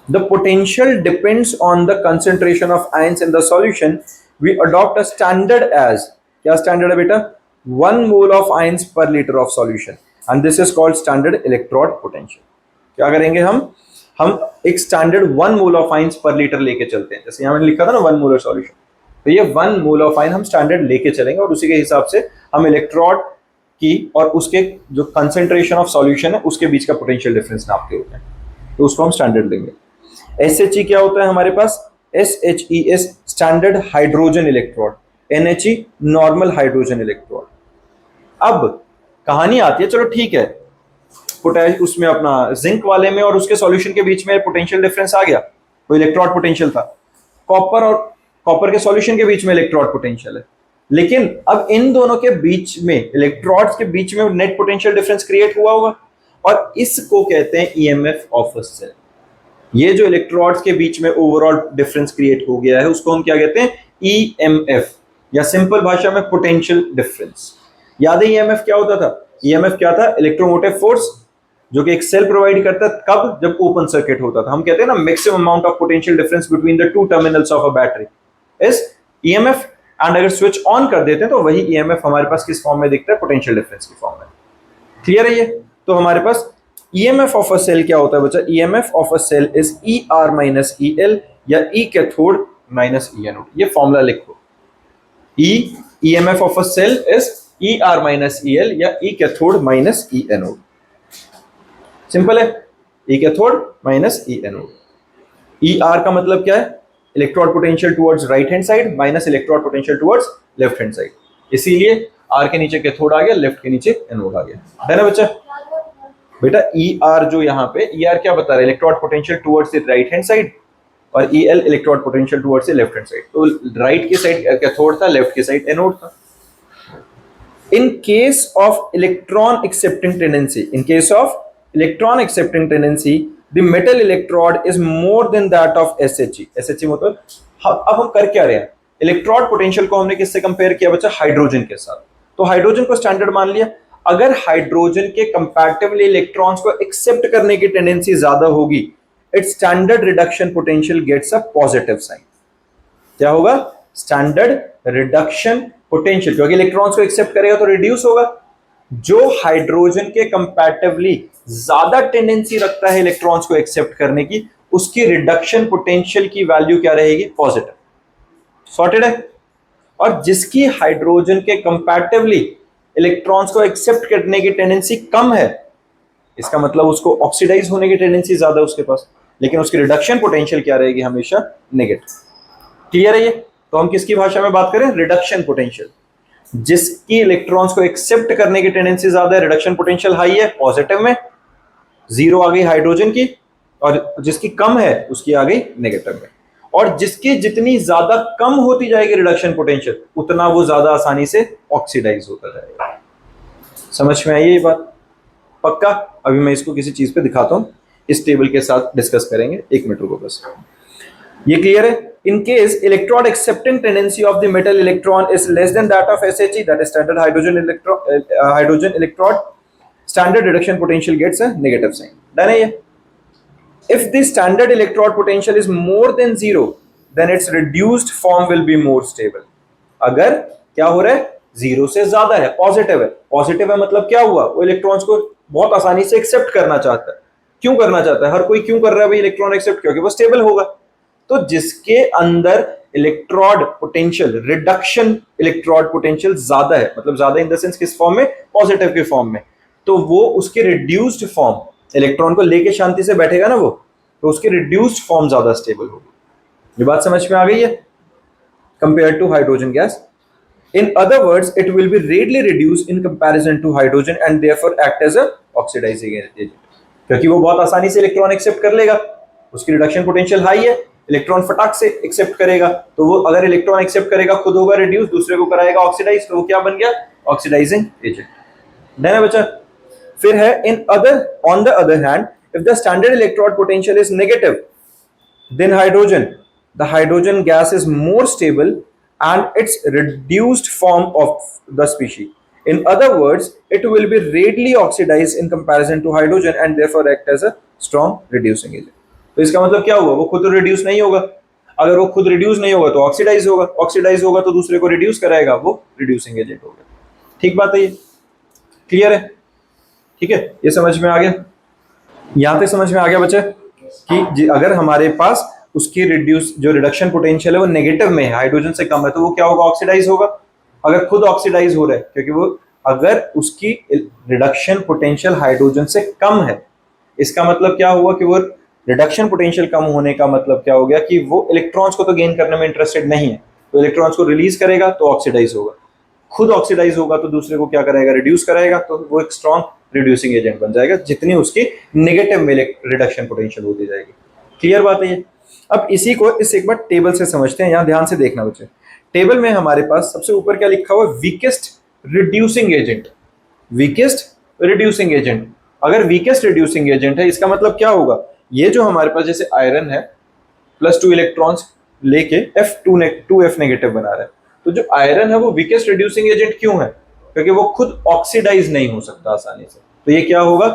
The potential depends on the concentration of ions in the solution. We adopt a standard as, क्या स्टैंडर्ड है बेटा? 1 mole of ions per litre of solution, and this is called standard electrode potential. क्या करेंगे हम एक standard 1 mole of ions per litre लेके चलते हैं। जैसे यहां मैंने लिखा था ना 1 मोलर सॉल्यूशन, तो ये 1 मोल ऑफ आयन हम स्टैंडर्ड लेके चलेंगे और उसी के हिसाब से हम इलेक्ट्रोड की और उसके जो कंसेंट्रेशन ऑफ सॉल्यूशन है उसके बीच का पोटेंशियल डिफरेंस नापते होते हैं, तो उसको हम स्टैंडर्ड लेंगे। SHE क्या होता है हमारे पास? SHES standard hydrogen electrode, NHE normal hydrogen electrode. अब कहानी आती है, चलो ठीक है, पोटेंशियल उसमें अपना जिंक वाले में और उसके सॉल्यूशन के बीच में पोटेंशियल डिफरेंस आ गया, वो इलेक्ट्रोड पोटेंशियल था। कॉपर और कॉपर के सॉल्यूशन के बीच में इलेक्ट्रोड पोटेंशियल है, लेकिन अब इन दोनों के बीच में, इलेक्ट्रोड्स के बीच में नेट पोटेंशियल डिफरेंस क्रिएट हुआ होगा और इसको कहते हैं EMF ऑफ अ सेल। ये जो इलेक्ट्रोड्स के बीच में ओवरऑल डिफरेंस क्रिएट हो गया है उसको हम क्या कहते हैं? EMF, या सिंपल भाषा में पोटेंशियल डिफरेंस। याद है EMF क्या होता था? EMF क्या था? इलेक्ट्रोमोटिव फोर्स जो कि एक सेल प्रोवाइड करता है, कब? जब ओपन सर्किट होता था। हम कहते हैं ना maximum amount of potential difference between the two terminals of a battery is EMF, and अगर स्विच ऑन कर देते हैं तो वही EMF हमारे पास किस फॉर्म में दिखता है? पोटेंशियल डिफरेंस की फॉर्म में। क्लियर है ये? तो हमारे पास EMF ऑफ अ सेल क्या होता है बच्चा? EMF of a cell is ER minus EL या E cathode minus E anode. ये फॉर्मूला लिखो, EMF of a cell is ER minus EL या E cathode minus E anode. Simple है, E cathode minus E anode. ER का मतलब क्या है? Electrode potential towards right hand side minus electrode potential towards left hand side, इसीलिए R के नीचे cathode आ गया, लेफ्ट के नीचे एनोड आ गया, है ना बच्चा? बेटा ER जो यहाँ पे ER क्या बता रहा है? Electrode potential towards the right hand side और EL electrode potential towards the left hand side. तो राइट की साइड कैथोड था, लेफ्ट की साइड एनोड था। In case of electron accepting tendency, in case of electron accepting tendency, the metal electrode is more than that of SHE. SHE मतलब अब हम कर क्या रहे हैं? इलेक्ट्रोड पोटेंशियल को हमने किससे कंपेयर किया बच्चा? हाइड्रोजन के साथ। तो हाइड्रोजन को स्टैंडर्ड मान लिया। अगर हाइड्रोजन के कंपैरेटिवली इलेक्ट्रॉन्स को एक्सेप्ट करने की टेंडेंसी ज्यादा होगी, its standard reduction potential gets a positive sign. क्या होगा? स्टैंडर्ड रिडक्शन पोटेंशियल, क्योंकि इलेक्ट्रॉन्स को एक्सेप्ट करेगा तो रिड्यूस होगा। जो हाइड्रोजन के कंपैरेटिवली ज्यादा टेंडेंसी रखता है इलेक्ट्रॉन्स को एक्सेप्ट करने की, उसकी रिडक्शन पोटेंशियल की वैल्यू क्या रहेगी? पॉजिटिव। सॉर्टेड है? और जिसकी हाइड्रोजन के कंपैरेटिवली इलेक्ट्रॉन्स को एक्सेप्ट करने की टेंडेंसी कम है, इसका मतलब उसको ऑक्सीडाइज होने की टेंडेंसी ज्यादा है उसके पास, लेकिन उसकी रिडक्शन पोटेंशियल क्या रहेगी? हमेशा नेगेटिव। क्लियर है ये? तो हम किसकी भाषा में बात करें? Reduction potential. जिसकी इलेक्ट्रॉन्स को एक्सेप्ट करने की टेंडेंसी ज्यादा है, रिडक्शन पोटेंशियल हाई है, पॉजिटिव में, जीरो आ गई हाइड्रोजन की, और जिसकी कम है उसकी आ गई नेगेटिव में। और जिसकी जितनी ज्यादा कम होती जाएगी रिडक्शन पोटेंशियल, उतना वो ज्यादा आसानी से ऑक्सीडाइज होता जाएगा। समझ में आई ये बात? पक्का? अभी मैं इसको किसी चीज पे दिखाता हूं, इस टेबल के साथ डिस्कस करेंगे। 1 मिनट रुको बस। ये क्लियर है? In case electrode accepting tendency of the metal electron is less than that of SHE, that is standard hydrogen electrode, standard reduction potential gets a negative sign. Done है ये? If the standard electrode potential is more than 0, then its reduced form will be more stable. अगर क्या हो रहा है? 0 से ज्यादा है, पॉजिटिव है। पॉजिटिव है मतलब क्या हुआ? वो इलेक्ट्रॉन्स को बहुत आसानी से एक्सेप्ट करना चाहता है। क्यों करना चाहता है? हर कोई क्यों कर रहा है भाई इलेक्ट्रॉन एक्सेप्ट? क्योंकि वो स्टेबल होगा। तो जिसके अंदर electrode potential, reduction electrode potential ज्यादा है, मतलब ज्यादा इन द सेंस किस फॉर्म में? पॉजिटिव के फॉर्म में, तो वो उसके रिड्यूस्ड फॉर्म, इलेक्ट्रॉन को लेके शांति से बैठेगा ना वो, तो उसकी रिड्यूस्ड फॉर्म ज्यादा स्टेबल होगी। ये बात समझ में आ गई है? Compare to hydrogen gas, in other words it will be readily reduced in comparison to hydrogen and therefore act as a oxidizing agent, क्योंकि वो बहुत आसानी से इलेक्ट्रॉन एक्सेप्ट कर लेगा, उसकी रिडक्शन पोटेंशियल हाई है, इलेक्ट्रॉन फटाक से एक्सेप्ट करेगा, तो वो अगर इलेक्ट्रॉन एक्सेप्ट करेगा खुद होगा रिड्यूस, दूसरे को कराएगा ऑक्सीडाइज, तो वो क्या बन गया? Oxidising agent. है बच्चा? फिर है in other, on the other hand, if the standard electrode potential is negative, then hydrogen, the hydrogen gas is more stable and its reduced form of the species. In other words, it will be readily oxidized in comparison to hydrogen and therefore act as a strong reducing agent. तो इसका मतलब क्या हुआ? वो खुद तो reduce नहीं होगा, अगर वो खुद रिड्यूस नहीं होगा तो ऑक्सीडाइज होगा, ऑक्सीडाइज होगा तो दूसरे को रिड्यूस कराएगा, वो रिड्यूसिंग एजेंट हो गया। ठीक बात है ये? क्लियर है? ठीक है, ये समझ में आ गया? यहां तक समझ में आ गया बच्चे कि अगर हमारे पास उसकी रिड्यूस जो रिडक्शन पोटेंशियल है वो नेगेटिव में है, हाइड्रोजन से कम है, तो वो क्या होगा, ऑक्सीडाइज होगा। अगर खुद ऑक्सीडाइज हो रहा है, क्योंकि वो अगर उसकी रिडक्शन पोटेंशियल हाइड्रोजन से कम है, इसका मतलब क्या हुआ कि वो रिडक्शन पोटेंशियल कम होने का मतलब क्या हो गया कि वो इलेक्ट्रॉन्स को तो गेन करने में इंटरेस्टेड नहीं है, तो इलेक्ट्रॉन्स को रिलीज करेगा तो ऑक्सीडाइज होगा, खुद ऑक्सीडाइज होगा तो दूसरे को क्या करेगा, रिड्यूस कराएगा, तो वो एक स्ट्रॉन्ग रिड्यूसिंग एजेंट बन जाएगा, जितनी उसकी नेगेटिव में रिडक्शन पोटेंशियल होती जाएगी। क्लियर बात है ये। अब इसी को इस एक बार टेबल से समझते हैं, यहां ध्यान से देखना बच्चे। टेबल में हमारे पास सबसे ऊपर क्या लिखा हुआ है, weakest reducing agent. Weakest reducing agent, अगर वीकेस्ट रिड्यूसिंग एजेंट है, इसका मतलब क्या होगा, ये जो हमारे पास जैसे आयरन है +2 इलेक्ट्रॉन्स लेके F2F नेगेटिव बना रहा है, तो जो आयरन है वो वीकेस्ट रिड्यूसिंग एजेंट क्यों है, क्योंकि वो खुद ऑक्सीडाइज नहीं हो सकता आसानी से। तो ये क्या होगा,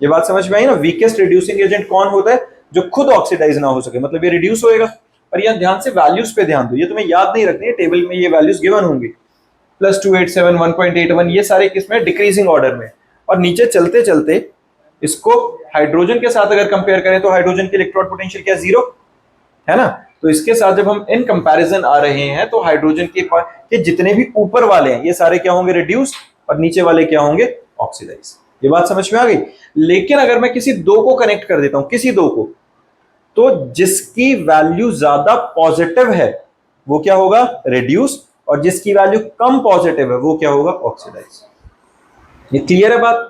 ये बात समझ में आई ना, वीकेस्ट रिड्यूसिंग एजेंट कौन होता है, जो खुद ऑक्सीडाइज ना हो सके, मतलब ये रिड्यूस होएगा। और यहाँ ध्यान से वैल्यूज पे ध्यान दो, ये तुम्हें याद नहीं रखनी है, टेबल में ये वैल्यूज गिवन होंगी, +287 1.81, ये सारे किसमें, डिक्रीजिंग ऑर्डर में। और नीचे चलते चलते इसको हाइड्रोजन के साथ अगर कंपेयर करें तो हाइड्रोजन की इलेक्ट्रॉन पोटेंशियल क्या, 0 है ना, तो इसके साथ जब हम इन कंपैरिजन आ रहे हैं तो हाइड्रोजन के जितने भी ऊपर वाले हैं ये सारे क्या होंगे, रिड्यूस, और नीचे वाले क्या होंगे, ऑक्सीडाइज। ये बात समझ में आ गई। लेकिन अगर मैं किसी दो को कनेक्ट कर देता हूं, किसी दो को, तो जिसकी वैल्यू ज्यादा पॉजिटिव है वो क्या होगा, रिड्यूस, और जिसकी वैल्यू कम पॉजिटिव है वो क्या होगा, ऑक्सीडाइज। ये क्लियर है बात।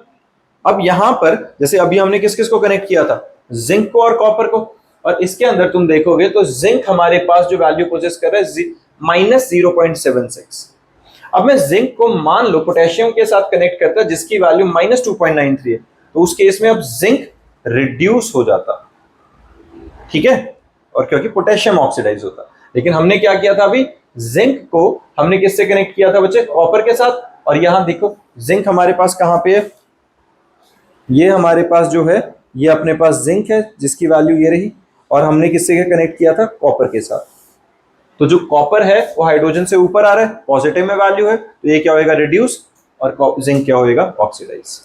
अब यहां पर जैसे अभी हमने किस किस को कनेक्ट किया था, जिंक को और कॉपर को, और इसके अंदर तुम देखोगे तो जिंक हमारे पास जो वैल्यू पोजेस कर रहा है -0.76। अब मैं जिंक को मान लो पोटेशियम के साथ कनेक्ट करता जिसकी वैल्यू -2.93 है, तो उस केस में अब जिंक रिड्यूस हो जाता, ठीक है, और क्योंकि पोटेशियम ऑक्सीडाइज होता। लेकिन हमने क्या किया था, अभी जिंक को हमने किससे कनेक्ट किया था बच्चे, कॉपर के साथ। और यहां देखो जिंक हमारे पास कहां पे है, ये हमारे पास जो है ये अपने पास जिंक है जिसकी वैल्यू ये रही, और हमने किससे कनेक्ट किया था, कॉपर के साथ। तो जो कॉपर है वो हाइड्रोजन से ऊपर आ रहा है, पॉजिटिव में वैल्यू है, तो ये क्या होएगा, रिड्यूस, और जिंक क्या होएगा, ऑक्सीडाइज।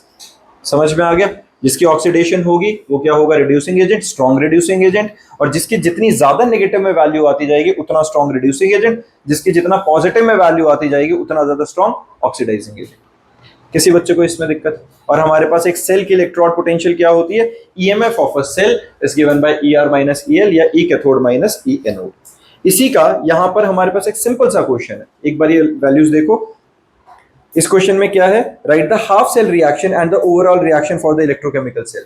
समझ में आ गया। जिसकी ऑक्सीडेशन होगी वो क्या होगा, reducing agent, strong reducing agent, और जिसकी जितनी ज्यादा नेगेटिव में वैल्यू आती जाएगी उतना स्ट्रॉन्ग रिड्यूसिंग एजेंट, जिसकी जितना पॉजिटिव में वैल्यू आती जाएगी उतना ज्यादा स्ट्रॉन्ग ऑक्सीडाइजिंग एजेंट। किसी बच्चे को इसमें दिक्कत। और हमारे पास एक सेल की इलेक्ट्रॉन पोटेंशियल क्या होती है, EMF of a cell is given by ER minus EL या E cathode minus E anode. इसी का यहां पर हमारे पास एक सिंपल सा क्वेश्चन है, एक बार ये वैल्यूज देखो। इस क्वेश्चन में क्या है, write the half cell reaction and the overall reaction for the electrochemical cell.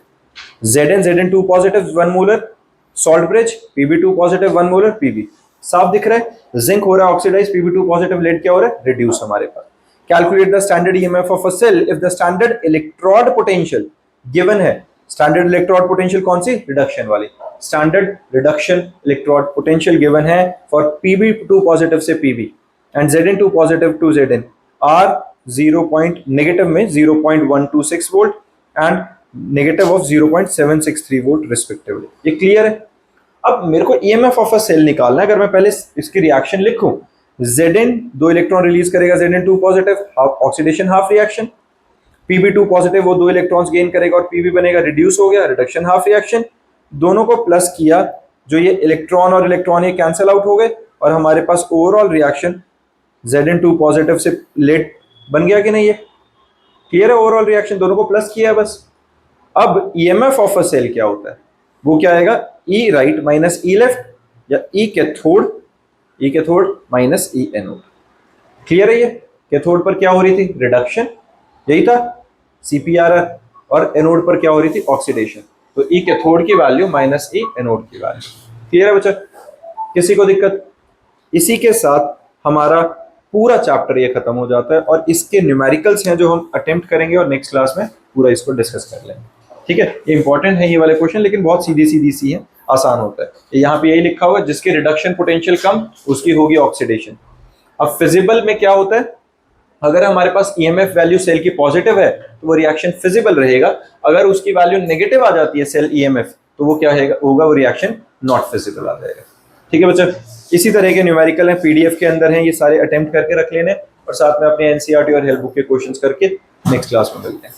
Zn2 positive 1 molar salt bridge, Pb2 positive 1 molar Pb। साफ दिख रहा है, जिंक हो रहा है ऑक्सीडाइज, Pb2 पॉजिटिव, लेड क्या हो रहा है, रिड्यूस हमारे पास। Calculate the standard EMF of a cell if the standard electrode potential given है। standard electrode potential कौन सी, रिडक्शन वाली, standard reduction electrode potential given है for Pb2 positive से Pb and Zn2 positive to Zn are 0. negative में 0.126 volt and negative of 0.763 volt respectively। ये clear है। अब मेरे को EMF of a cell निकालना है। अगर मैं पहले इसकी रिएक्शन लिखूं, Zn 2 इलेक्ट्रॉन रिलीज करेगा, Zn2 positive, oxidation half reaction. Pb2 positive, वो 2 इलेक्ट्रॉन्स गेन करेगा और Pb बनेगा, रिड्यूस हो गया, रिडक्शन हाफ रिएक्शन। दोनों को प्लस किया, जो ये इलेक्ट्रॉन और इलेक्ट्रॉन ये कैंसिल आउट हो गए, और हमारे पास ओवरऑल रिएक्शन Zn2 पॉजिटिव से लेड बन गया कि नहीं, ये क्लियर है। ओवरऑल रिएक्शन दोनों को प्लस किया बस। अब ईएमएफ ऑफ अ सेल क्या होता है, वो क्या आएगा, E right minus E left या E cathode minus E anode. Clear है। ये कैथोड पर क्या हो रही थी, रिडक्शन, यही था CPRR, और एनोड पर क्या हो रही थी, ऑक्सीडेशन। तो E कैथोड की वैल्यू माइनस E एनोड की वैल्यू। क्लियर है बच्चा, किसी को दिक्कत। इसी के साथ हमारा पूरा चैप्टर ये खत्म हो जाता है, और इसके न्यूमेरिकल्स हैं जो हम अटेम्प्ट करेंगे और नेक्स्ट क्लास में पूरा इसको डिस्कस कर लेंगे। ठीक है, ये इंपॉर्टेंट है ये वाले क्वेश्चन, लेकिन बहुत सीधी सी है, आसान होता है। यहाँ पे यही लिखा हुआ है, जिसकी रिडक्शन पोटेंशियल कम उसकी होगी ऑक्सीडेशन। अब फिजिबल में क्या होता है, अगर हमारे पास ईएमएफ वैल्यू सेल की पॉजिटिव है तो वो रिएक्शन फिजिबल रहेगा, अगर उसकी वैल्यू नेगेटिव आ जाती है सेल ईएमएफ तो वो क्या होगा, वो रिएक्शन नॉट फिजिबल आ जाएगा। ठीक है बच्चा, इसी तरह के न्यूमेरिकल हैं, पीडीएफ के अंदर हैं, ये सारे अटेम्प्ट करके रख लेने, और साथ में अपने एनसीईआरटी और हेल्प बुक के क्वेश्चंस करके नेक्स्ट क्लास में मिलते हैं।